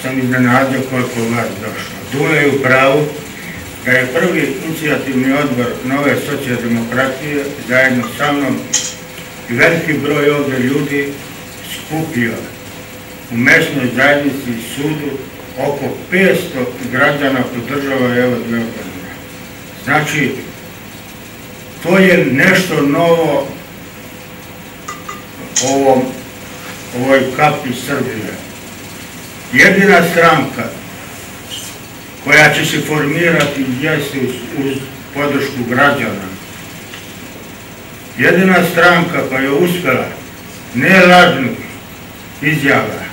sam iznenadio koliko vas došlo. Dule je u pravu da je prvi inicijativni odbor Nove socijaldemokratije zajedno sa mnom i veliki broj ovdje ljudi skupio u mesnoj zajednici i sudu, oko 500 građana podržava evo 2 godine. Znači, to je nešto novo ovoj kapi Srbije. Jedina stranka koja će se formirati jeste uz podršku građana. Jedina stranka koja je uspjela ne lažnih izjava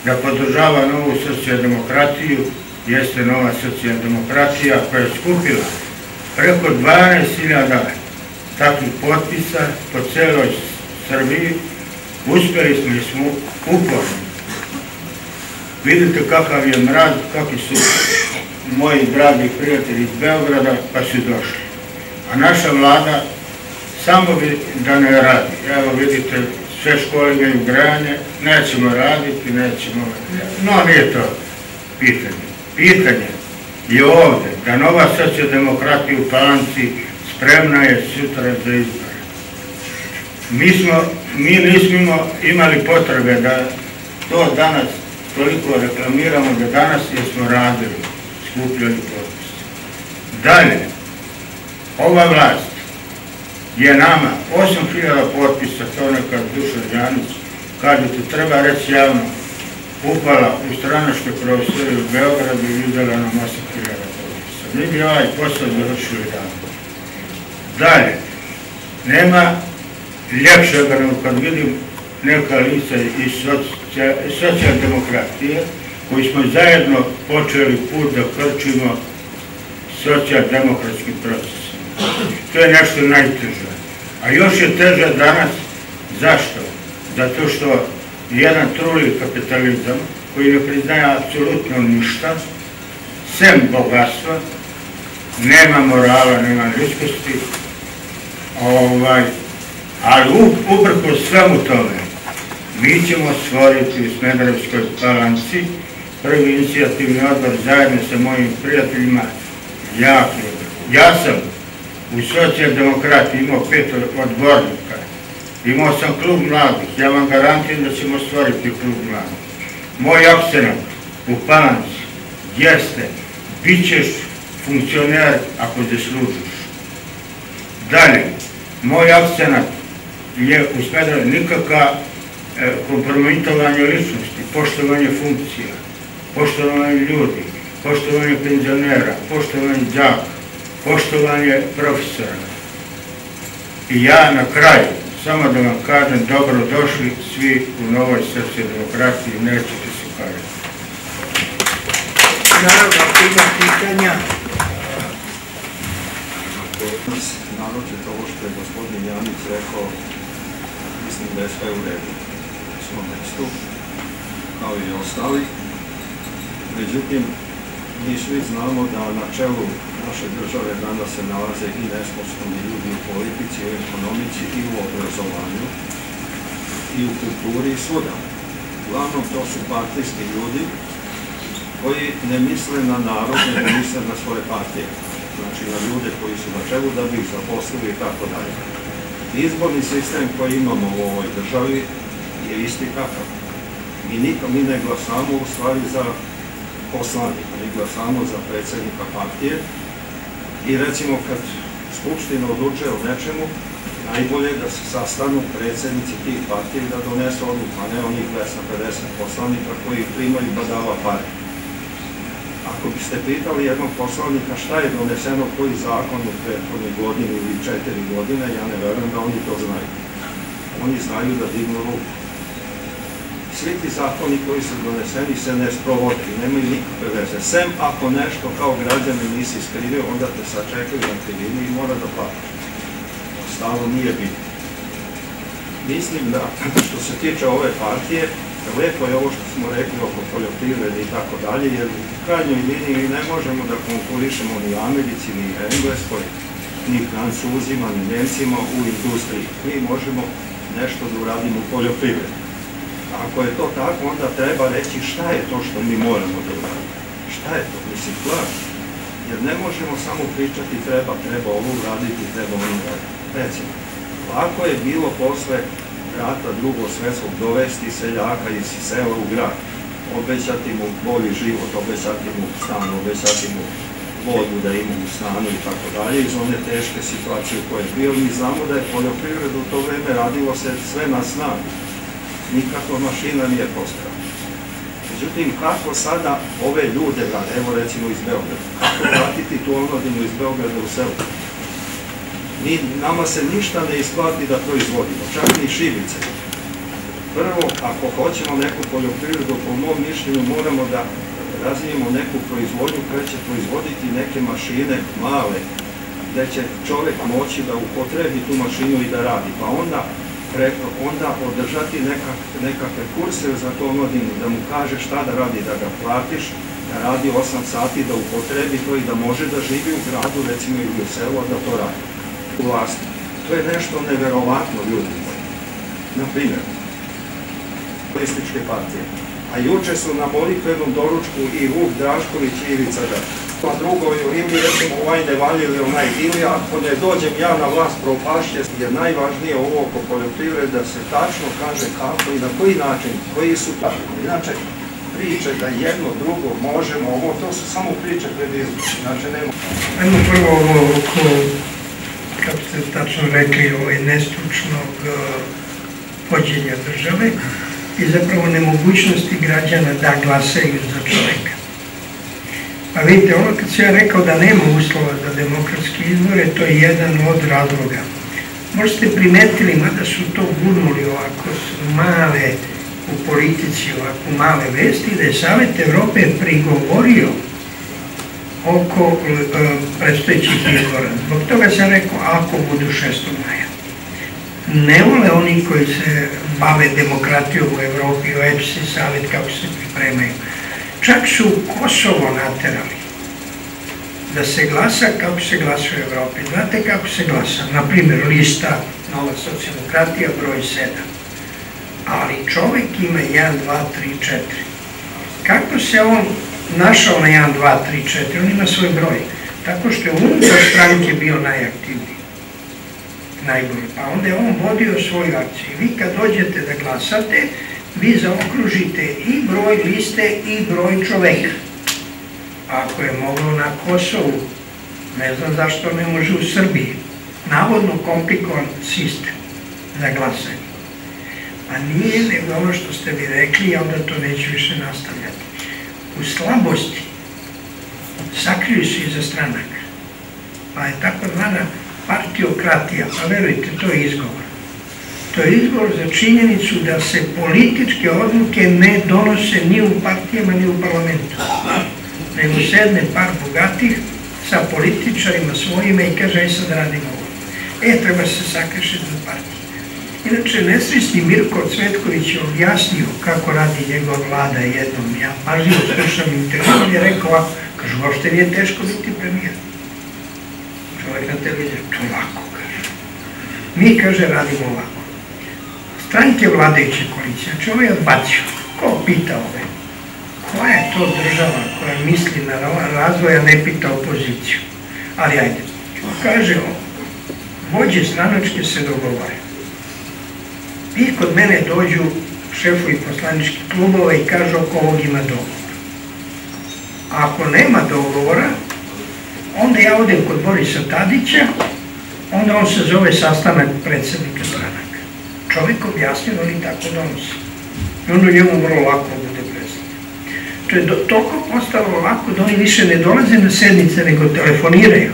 da podržava novu socijaldemokratiju jeste Nova socijaldemokratija koja je skupila preko 12.000 takvih potpisa po celoj Srbiji. Uspjeli smo i smo uporni. Vidite kakav je mraz, kakvi su moji dragi prijatelji iz Beograda pa su došli. A naša vlada samo da ne radi. Evo vidite, sve škole imaju grejanje, nećemo raditi, nećemo... No, nije to pitanje. Pitanje je ovdje da Nova socijaldemokratija u Palanci spremna je sutra za izbore. Mi nismo imali potrebe da to danas toliko reklamiramo, da danas smo radili, skupljali potpise. Dalje, ova vlast je nama 8.000 potpisa, to neka Dusan Janjic, kažete, treba reći javno, upala u stranačke profesore u Beogradu i izdala nam 8.000 potpisa. Mi bi ovaj posao završili davno. Dalje, nema ljepšega nego kad vidim neka lica iz socijaldemokratije koji smo zajedno počeli put da krčimo socijaldemokratskim procesima. To je nešto najteže. A još je teže danas. Zašto? Zato što jedan truli kapitalizam koji ne priznaje apsolutno ništa, sem bogatstva, nema morala, nema ljudskosti, ali uprkos svemu tome, mi ćemo stvoriti u Smederevskoj Palanci prvi inicijativni odbor zajedno sa mojim prijateljima. Ja sam u socijaldemokratiji imao 5 odbornika, imao sam klub mladih, ja vam garantujem da ćemo stvoriti klub mladih. Moj akcenat u Palanci jeste, bit ćeš funkcioner ako zaslužiš. Dalje, moj akcenat je u Smederevu nikakva kompromitovanje ličnosti, poštovanje funkcija, poštovanje ljudi, poštovanje penzionera, poštovanje đaka, poštovanje profesora. I ja na kraju, samo da vam kažem, dobro došli svi u Novoj socijaldemokratiji, nećete se kažeti. Naravno, ima pitanja. Naročito ovo što je gospodin Janjic rekao, mislim da je sve u redu u svom mestu, kao i ostali. Međutim, mi svi znamo da na čelu naše države danas se nalaze i nesposobni ljudi u politici, u ekonomici i u obrazovanju i u kulturi i svuda. Uglavnom to su partijski ljudi koji ne misle na narod, ne misle na svoje partije. Znači na ljude koji su na čelu da bi ih zaposlili i tako dalje. Izborni sistem koji imamo u ovoj državi je isti kakav. Mi ne glasamo u stvari za poslanika, mi glasamo za predsjednika partije i recimo kad Skupština odlučuje o nečemu, najbolje da se sastanu predsjednici tih partije i da donesu odluku, a ne onih 250 poslanika koji primaju badava pare. Ako biste pitali jednog poslanika šta je doneseno koji zakon u prethodnoj godini ili 4 godine, ja ne verujem da oni to znaju. Oni znaju da dignu ruku. Svi ti zakoni koji su doneseni se ne sprovode i nemaju nikakve veze. Sem ako nešto kao građanin nisi skrivio, onda te sačekaju na tribini i mora da platiš. Ostalo nije bitno. Mislim da što se tiče ove partije, lepo je ovo što smo rekli oko poljoprivrede i tako dalje, jer u krajnjoj liniji ne možemo da konkurišemo ni Americi, ni Engleskoj, ni Francuzima, ni Nemcima u industriji. Mi možemo nešto da uradimo u poljoprivredi. Ako je to tako, onda treba reći šta je to što mi moramo da uradimo. Šta je to? Mislim, plan. Jer ne možemo samo pričati treba ovo uraditi, treba ono uraditi. Recimo, Lako je bilo posle rata Drugog svjetskog dovesti seljaka iz sela u grad, obećati mu bolji život, obećati mu stan, obećati mu vodu da ima u stanu i tako dalje, iz one teške situacije u kojoj je bio. Mi znamo da je poljoprivreda u to vreme radilo se sve na snagu. Nikakva mašina nije postojala. Međutim, kako sada ove ljude, evo recimo iz Beograda, kako vratiti tu omladinu iz Beograda u selu? Nama se ništa ne isplati da proizvodimo, čak ni šibice. Prvo, ako hoćemo neku poljoprivredu, po mom mišljenju moramo da razvijemo neku proizvodnju koja će proizvoditi neke mašine male, gde će čovjek moći da upotrebi tu mašinu i da radi, pa onda održati nekakve kurse za to omladinu, da mu kaže šta da radi, da ga platiš, da radi 8 sati, da upotrebi to i da može da živi u gradu, recimo ili u selu, da to radi. U vlasti. To je nešto neverovatno, ljudi. Na primjer, komunističke partije. A juče su na molitvenom doručku i Vuk Drašković i Ivica Dačić. A drugo ili recimo ovaj ne valje ili onaj ili ako ne dođem ja na vlast propašće, je najvažnije ovo oko poljoprivrede da se tačno kaže kako i na koji način, koji su tako. Inače, priče da jedno, drugo, možemo, ovo, to su samo priče pred izbor. Znači, nema. Ajmo prvo ovo oko, kako ste tačno rekli, nestručnog vođenja države i zapravo nemogućnosti građana da glasaju za čoveka. Pa vidite, ono kad sam ja rekao da nema uslova za demokratske izbore, to je jedan od razloga. Možda ste primetili, mada su to gurnuli ovako male u politici, ovako male vesti, da je Savet Evrope prigovorio oko predstojećih izbora. Zbog toga sam rekao, ako budu 6. maja. Ne vole oni koji se bave demokratijom u Evropi, u EPS-i, Savet, kako se pripremaju. Čak su Kosovo naterali da se glasa kako se glasa u Evropi. Znate kako se glasa? Naprimjer, lista Nova socijaldemokratija, broj 7. Ali čovjek ima 1, 2, 3, 4. Kako se on našao na 1, 2, 3, 4? On ima svoj broj. Tako što je unutar stranke bio najaktivniji. Najbolji. Pa onda je on vodio svoju akciju. Vi kad dođete da glasate, vi zaokružite i broj liste i broj čoveka. Ako je moglo na Kosovu, ne znam zašto ne može u Srbiji. Navodno komplikovan sistem za glasanje. A nije nego ono što ste vi rekli, ja onda to neću više nastavljati. U slabosti sakriju se iza stranaka. Pa je tako zvana partiokratija, pa verujte, to je izgovor. To je izgovor za činjenicu da se političke odluke ne donose ni u partijama, ni u parlamentu. Nego sedne par bogatih sa političarima svojima i kaže, sad radimo ovo. Treba se sakrišiti za partije. Inače, nesrećni Mirko Cvetković je objasnio kako radi njegova vlada jednom. Ja pažljivo slušam intervju, on je rekao, kaže, uopšte nije teško biti premijer. Čovjek na televiziju, to lako, kaže. Mi, kaže, radimo ovako. Stranke vladajuće koalicije, znači ovo je odbacio. Ko pita ove? Koja je to država koja misli na razvoj, a ne pita opoziciju? Ali ajde, kaže, vođe stranačke se dogovore. I kod mene dođu šefovi poslaničkih klubova i kažu oko ovog ima dogovor. A ako nema dogovora, onda ja odem kod Borisa Tadića, onda on se zove sastanak predsjednika stranaka. Čovjek objasnio da oni tako donose. I onda njemu vrlo lako bude predstavljeno. To je toliko postalo lako da oni više ne dolaze na sednice, nego telefoniraju.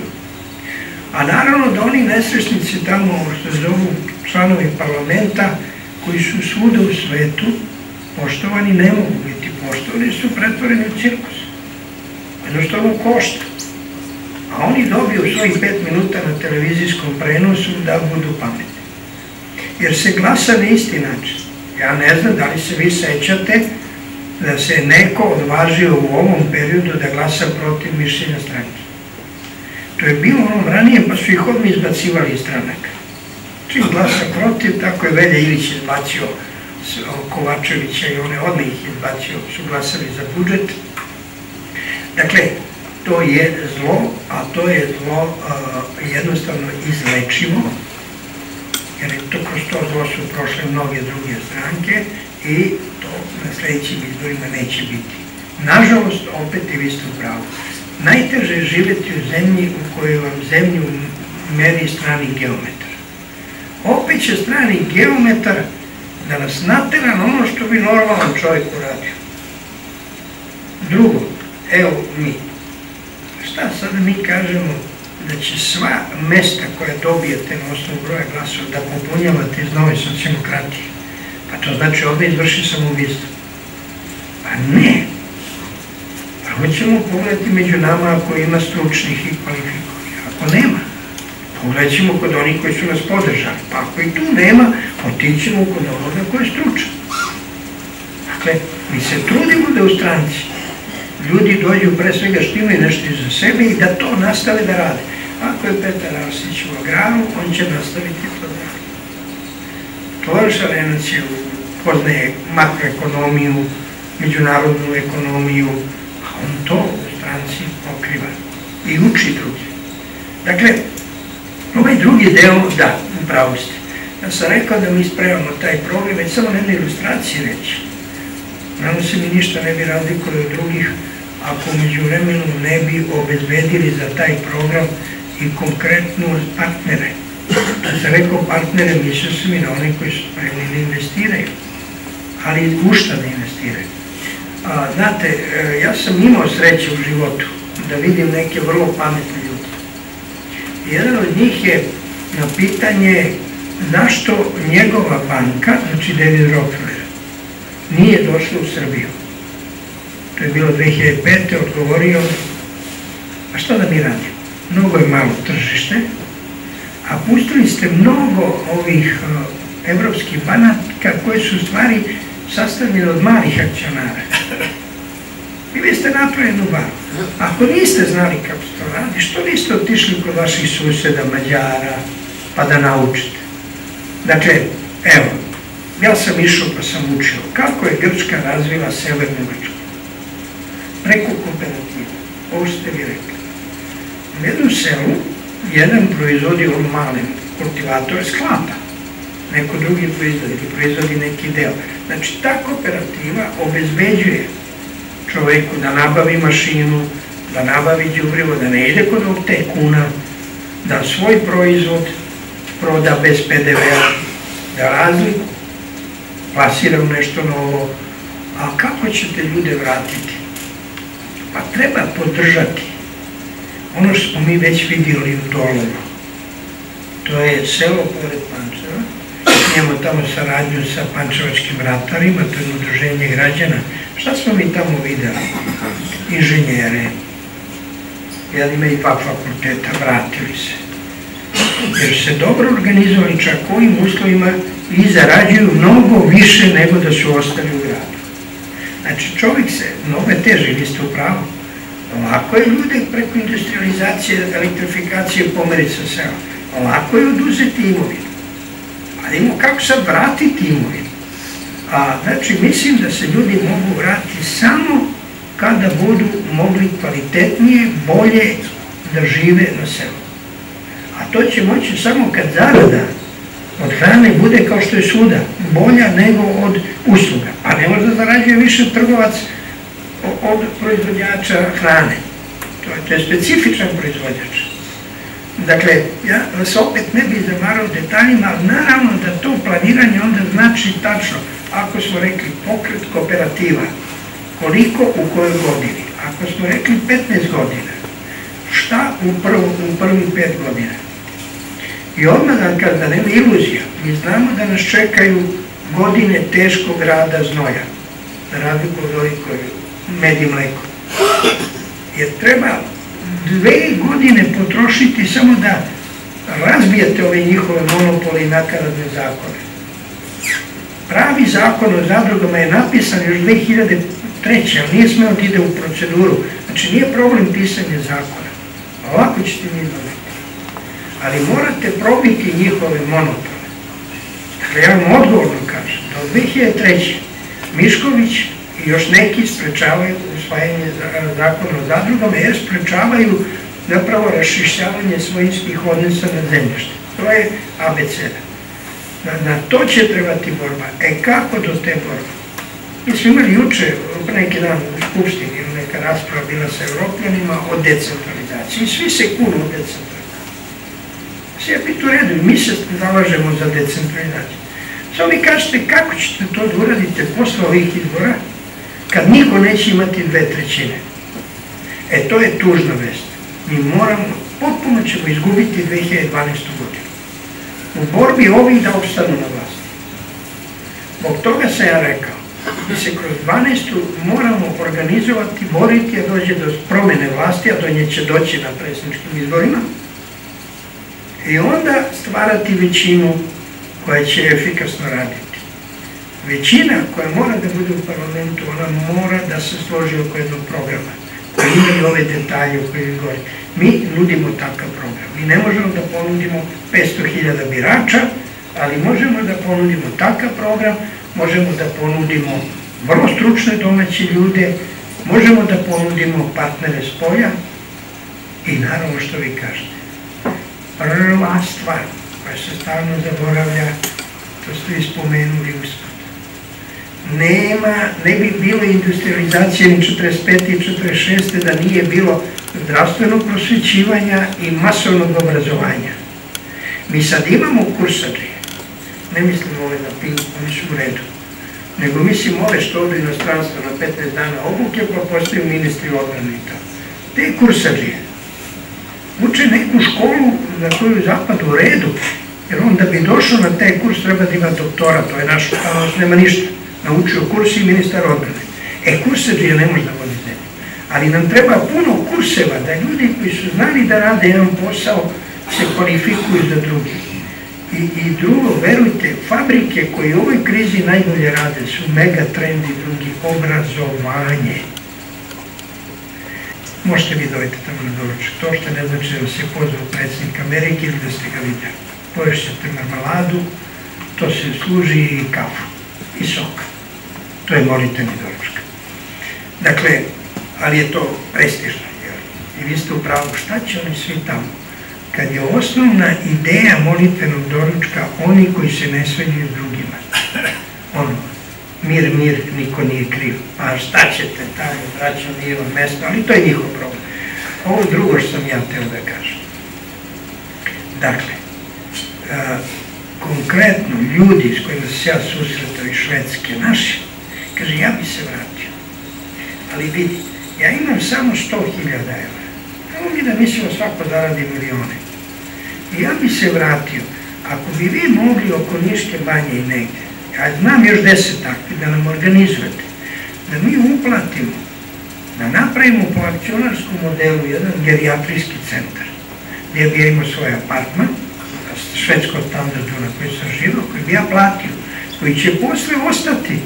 A naravno da oni nesrećnici tamo, što se zovu članovi parlamenta, koji su svuda u svetu poštovani, ne mogu biti poštovani, su pretvoreni u cirkus. Jednostavno košta. A oni dobiju svojih 5 minuta na televizijskom prenosu da budu pametni. Jer se glasa na isti način. Ja ne znam da li se vi sećate da se neko odvažio u ovom periodu da glasa protiv mišljenja stranke. To je bilo onom ranije, pa su ih odmah izbacivali iz stranaka. Čim glasa protiv, tako je Velja Ilić izbacio Kovačevića i one odmah ih izbacio, su glasali za budžet. Dakle, to je zlo, a to je zlo jednostavno izlečivo jer to kroz to zlo su prošle mnoge druge stranke i to na sledećim izborima neće biti. Nažalost, opet i vi ste u pravu. Najteže je živeti u zemlji u kojoj vam zemlju meri strani geometar. Opet će strani geometar da nas natera na ono što bi normalan čovjek uradio. Drugo, evo mi. Šta sada mi kažemo da će sva mesta koja dobijete na osnovu broja glasova da popunjavate iz Nove socijaldemokratije? Pa to znači ovdje izvrši samoubistvo. Pa ne. Prvo ćemo pogledati među nama ako ima stručnih i kvalifikovanih. Ako nema, pogledat ćemo kod onih koji su nas podržali. Pa ako i tu nema, otićemo kod onoga koji je stručan. Dakle, mi se trudimo da u stranci ljudi dođu pre svega što imaju nešto iza sebe i da to nastave da rade. Ako je Petar Arsić u agraru, on će nastaviti to da rade. Tovaš Arenac je poznaje makroekonomiju, međunarodnu ekonomiju, a on to u stranci pokriva i uči drugi. Dakle, ovaj drugi deo, da, upravo ste. Ja sam rekao da mi spremamo taj program, već samo na jednoj ilustraciji reći. Nadam se mi ništa ne bi razlikovali od drugih ako među vremenu ne bi obezbedili za taj program i konkretno partnere. Da sam rekao partnere, mislio sam i na one koji su spremni da investiraju, ali u šta da investiraju. Znate, ja sam imao sreće u životu da vidim neke vrlo pametne ljude. Jedan od njih je na pitanje zašto njegova banka, znači David Rockefeller, nije došla u Srbiju. To je bilo 2005. Odgovorio, a šta da mi radimo? Mnogo je malo tržište, a pustili ste mnogo ovih evropskih banaka koje su u stvari sastavljene od malih akcionara. I vi ste napravili jednu banku. Ako niste znali kako se to radi, što niste otišli kod vaših suseda, Mađara, pa da naučite? Dakle, evo, ja sam išao pa sam učio kako je Grčka razvila severnu Grčku. Preko kooperativa, ovo ste vi rekli. U jednom selu, jedan proizvodi ono male kultivatore sklapa, neko drugi proizvodi neki deo. Znači, ta kooperativa obezbeđuje čoveku da nabavi mašinu, da nabavi đubrivo, da ne ide kod ovog tajkuna, da svoj proizvod proda bez PDV-a, da razliku plasira u nešto novo. A kako ćete ljude vratiti? Pa treba podržati ono što smo mi već vidjeli u Dolovu. To je selo pored Pančeva. Imamo tamo saradnju sa pančevačkim ratarima, to je udruženje građana. Šta smo mi tamo videli? Inženjere. Jedan ima i 2 fakulteta, vratili se. Jer se dobro organizovali čak ovim uslovima i zarađuju mnogo više nego da su ostali u gradu. Znači, čovjek se mnogo teže, vi ste u pravu. Lako je ljude preko industrializacije, elektrifikacije pomeriti sa sela. Lako je oduzeti imovinu. Ali imamo kako sad vratiti imovinu. Znači, mislim da se ljudi mogu vratiti samo kada budu mogli kvalitetnije, bolje da žive na selu. A to će moći samo kad zarada od hrane bude kao što je svuda, bolja nego od usluga. Pa ne može da zarađuje više trgovac od proizvođača hrane. To je specifičan proizvođač. Dakle, ja vas opet ne bih zamarao detaljima, ali naravno da to planiranje onda znači tačno, ako smo rekli pokret kooperativa, koliko u kojoj godini. Ako smo rekli 15 godina, šta u prvih 5 godina? I odmah da nema iluzija, mi znamo da nas čekaju godine teškog rada znoja, za razliku od ovih koji med i mleko. Jer treba 2 godine potrošiti samo da razbijete ove njihove monopole i nakaradne zakone. Pravi zakon o zadrugama je napisan još 2003. ali nije smeo da ide u proceduru. Znači nije problem pisanja zakona. Ovako ćete mi doneti. Ali morate probiti njihove monopole. Dakle, ja vam odgovorno kažem, da od 2003. Mišković i još neki sprečavaju usvajanje zakona o zadrugama, jer sprečavaju zapravo raščišćavanje svojinskih odnosa na zemljište. To je abeceda. Na to će trebati borba. Kako do te borbe? Mi smo imali juče, pre neki dan u Skupštini, neka rasprava bila sa Evropljanima o decentralizaciji. Svi se kunu o decentralizaciji. Sve je biti u redu i mi se zalažemo za decentralizaciju. Samo mi kažete kako ćete to da uradite posle ovih izbora, kad niko neće imati 2/3. To je tužna vest. Mi moramo, potpuno ćemo izgubiti 2012. godinu. U borbi ovih da opstanu na vlasti. Zbog toga sam ja rekao, mi se kroz 12. moramo organizovati, boriti, a dođe do promene vlasti, a do nje će doći na predsjedničkim izborima, i onda stvarati većinu koja će efikasno raditi. Većina koja mora da bude u parlamentu, ona mora da se složi oko jednog programa, koji imaju ove detalje o kojima govorim. Mi nudimo takav program. Mi ne možemo da ponudimo 500.000 birača, ali možemo da ponudimo takav program, možemo da ponudimo vrlo stručne domaće ljude, možemo da ponudimo partnere s polja i naravno što vi kažete. Prva stvar koja se stalno zaboravlja, to ste ispomenuli uspod. Ne bi bilo industrializacije ni 45. i 46. da nije bilo zdravstvenog prosvećivanja i masovnog obrazovanja. Mi sad imamo kursadžije, ne mislim ove na pinku, oni su u redu, nego mislim ove što odu inostranstvo na 15 dana obuke pa postaju ministri odbrane i to. Te kursadžije uče neku školu za koju zapad u redu, jer on da bi došao na taj kurs treba da ima doktora, to je naš, nema ništa. Naučio kurs i ministar odbrane. Kursadžija ne može da vodi zemlju. Ali nam treba puno kurseva da ljudi koji su znali da rade jedan posao se kvalifikuju za drugi. I drugo, verujte, fabrike koje u ovoj krizi najbolje rade su Megatrend i drugi, obrazovanje. Možete vi dojete tamo na doručak. To što ne znači da se pozvao predsjednik Amerike ili da ste ga vidjeli. Poješćete marmeladu, to se služi i kafu i sok. To je molitveni doručak. Dakle, ali je to prestižno. I vi ste u pravu, šta će oni svi tamo? Kad je osnovna ideja molitvenog doručka oni koji se ne svađaju drugima. Ono, mir, niko nije kriv. A šta ćete tamo, braćo, nije vam mesto, ali to je njihov problem. Ovo drugo što sam ja teo da kažem. Dakle, konkretno ljudi s kojima se ja susretao iz Švedske, naši, kaže, ja bi se vratio. Ali vidi, ja imam samo 100.000 evra. Ovo mi da mislimo svako zaradi milione. I ja bi se vratio. Ako bi vi mogli oko Niške banje i negde, ja znam još 10 takvi, da nam organizujete, da mi uplatimo, da napravimo po akcionarskom modelu jedan gerijatrijski centar, gdje bi ja imao svoj apartman, švedskog standardu na koji sam živao, koji bi ja platio, koji će posle ostati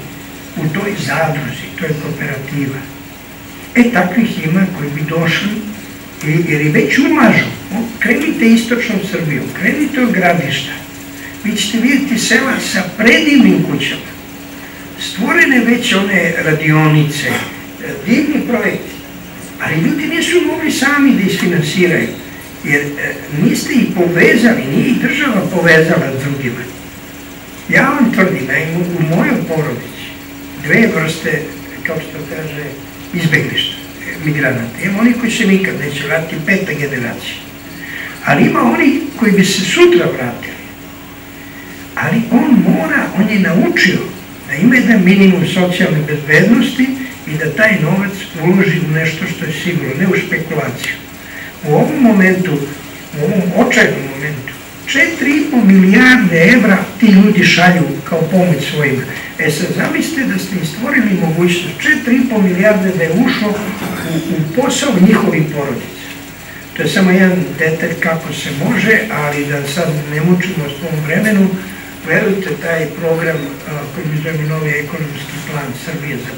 u toj zadruzi, to je kooperativa. Takvih ima koji bi došli, jer i već umažu. Krenite istočnom Srbijom, krenite od gradišta. Vi ćete vidjeti sela sa predivnim kućama. Stvorene već one radionice, divni projekti. Ali ljudi nisu mogli sami da isfinansiraju, jer niste ih povezali, nije ih država povezala s drugima. Ja vam tvrdim, u mojoj porodici dve vrste, kao što kaže, izbeglišta, migranata. Ima oni koji se nikad neće vratiti, 5. generacija. Ali ima oni koji bi se sutra vratili. Ali on je naučio da ima jedan minimum socijalne bezbednosti i da taj novac uloži u nešto što je sigurno, ne u špekulaciju. U ovom momentu, u ovom očajnom momentu, 4,5 milijarde evra ti ljudi šalju kao pomoć svojima. Sad zamislite da ste im stvorili mogućnost 4,5 milijarde da je ušlo u posao njihovih porodica. To je samo jedan detalj kako se može, ali da sad ne mučimo s tom vremenu, verujte, taj program koji mi zovemo novi ekonomski plan Srbije za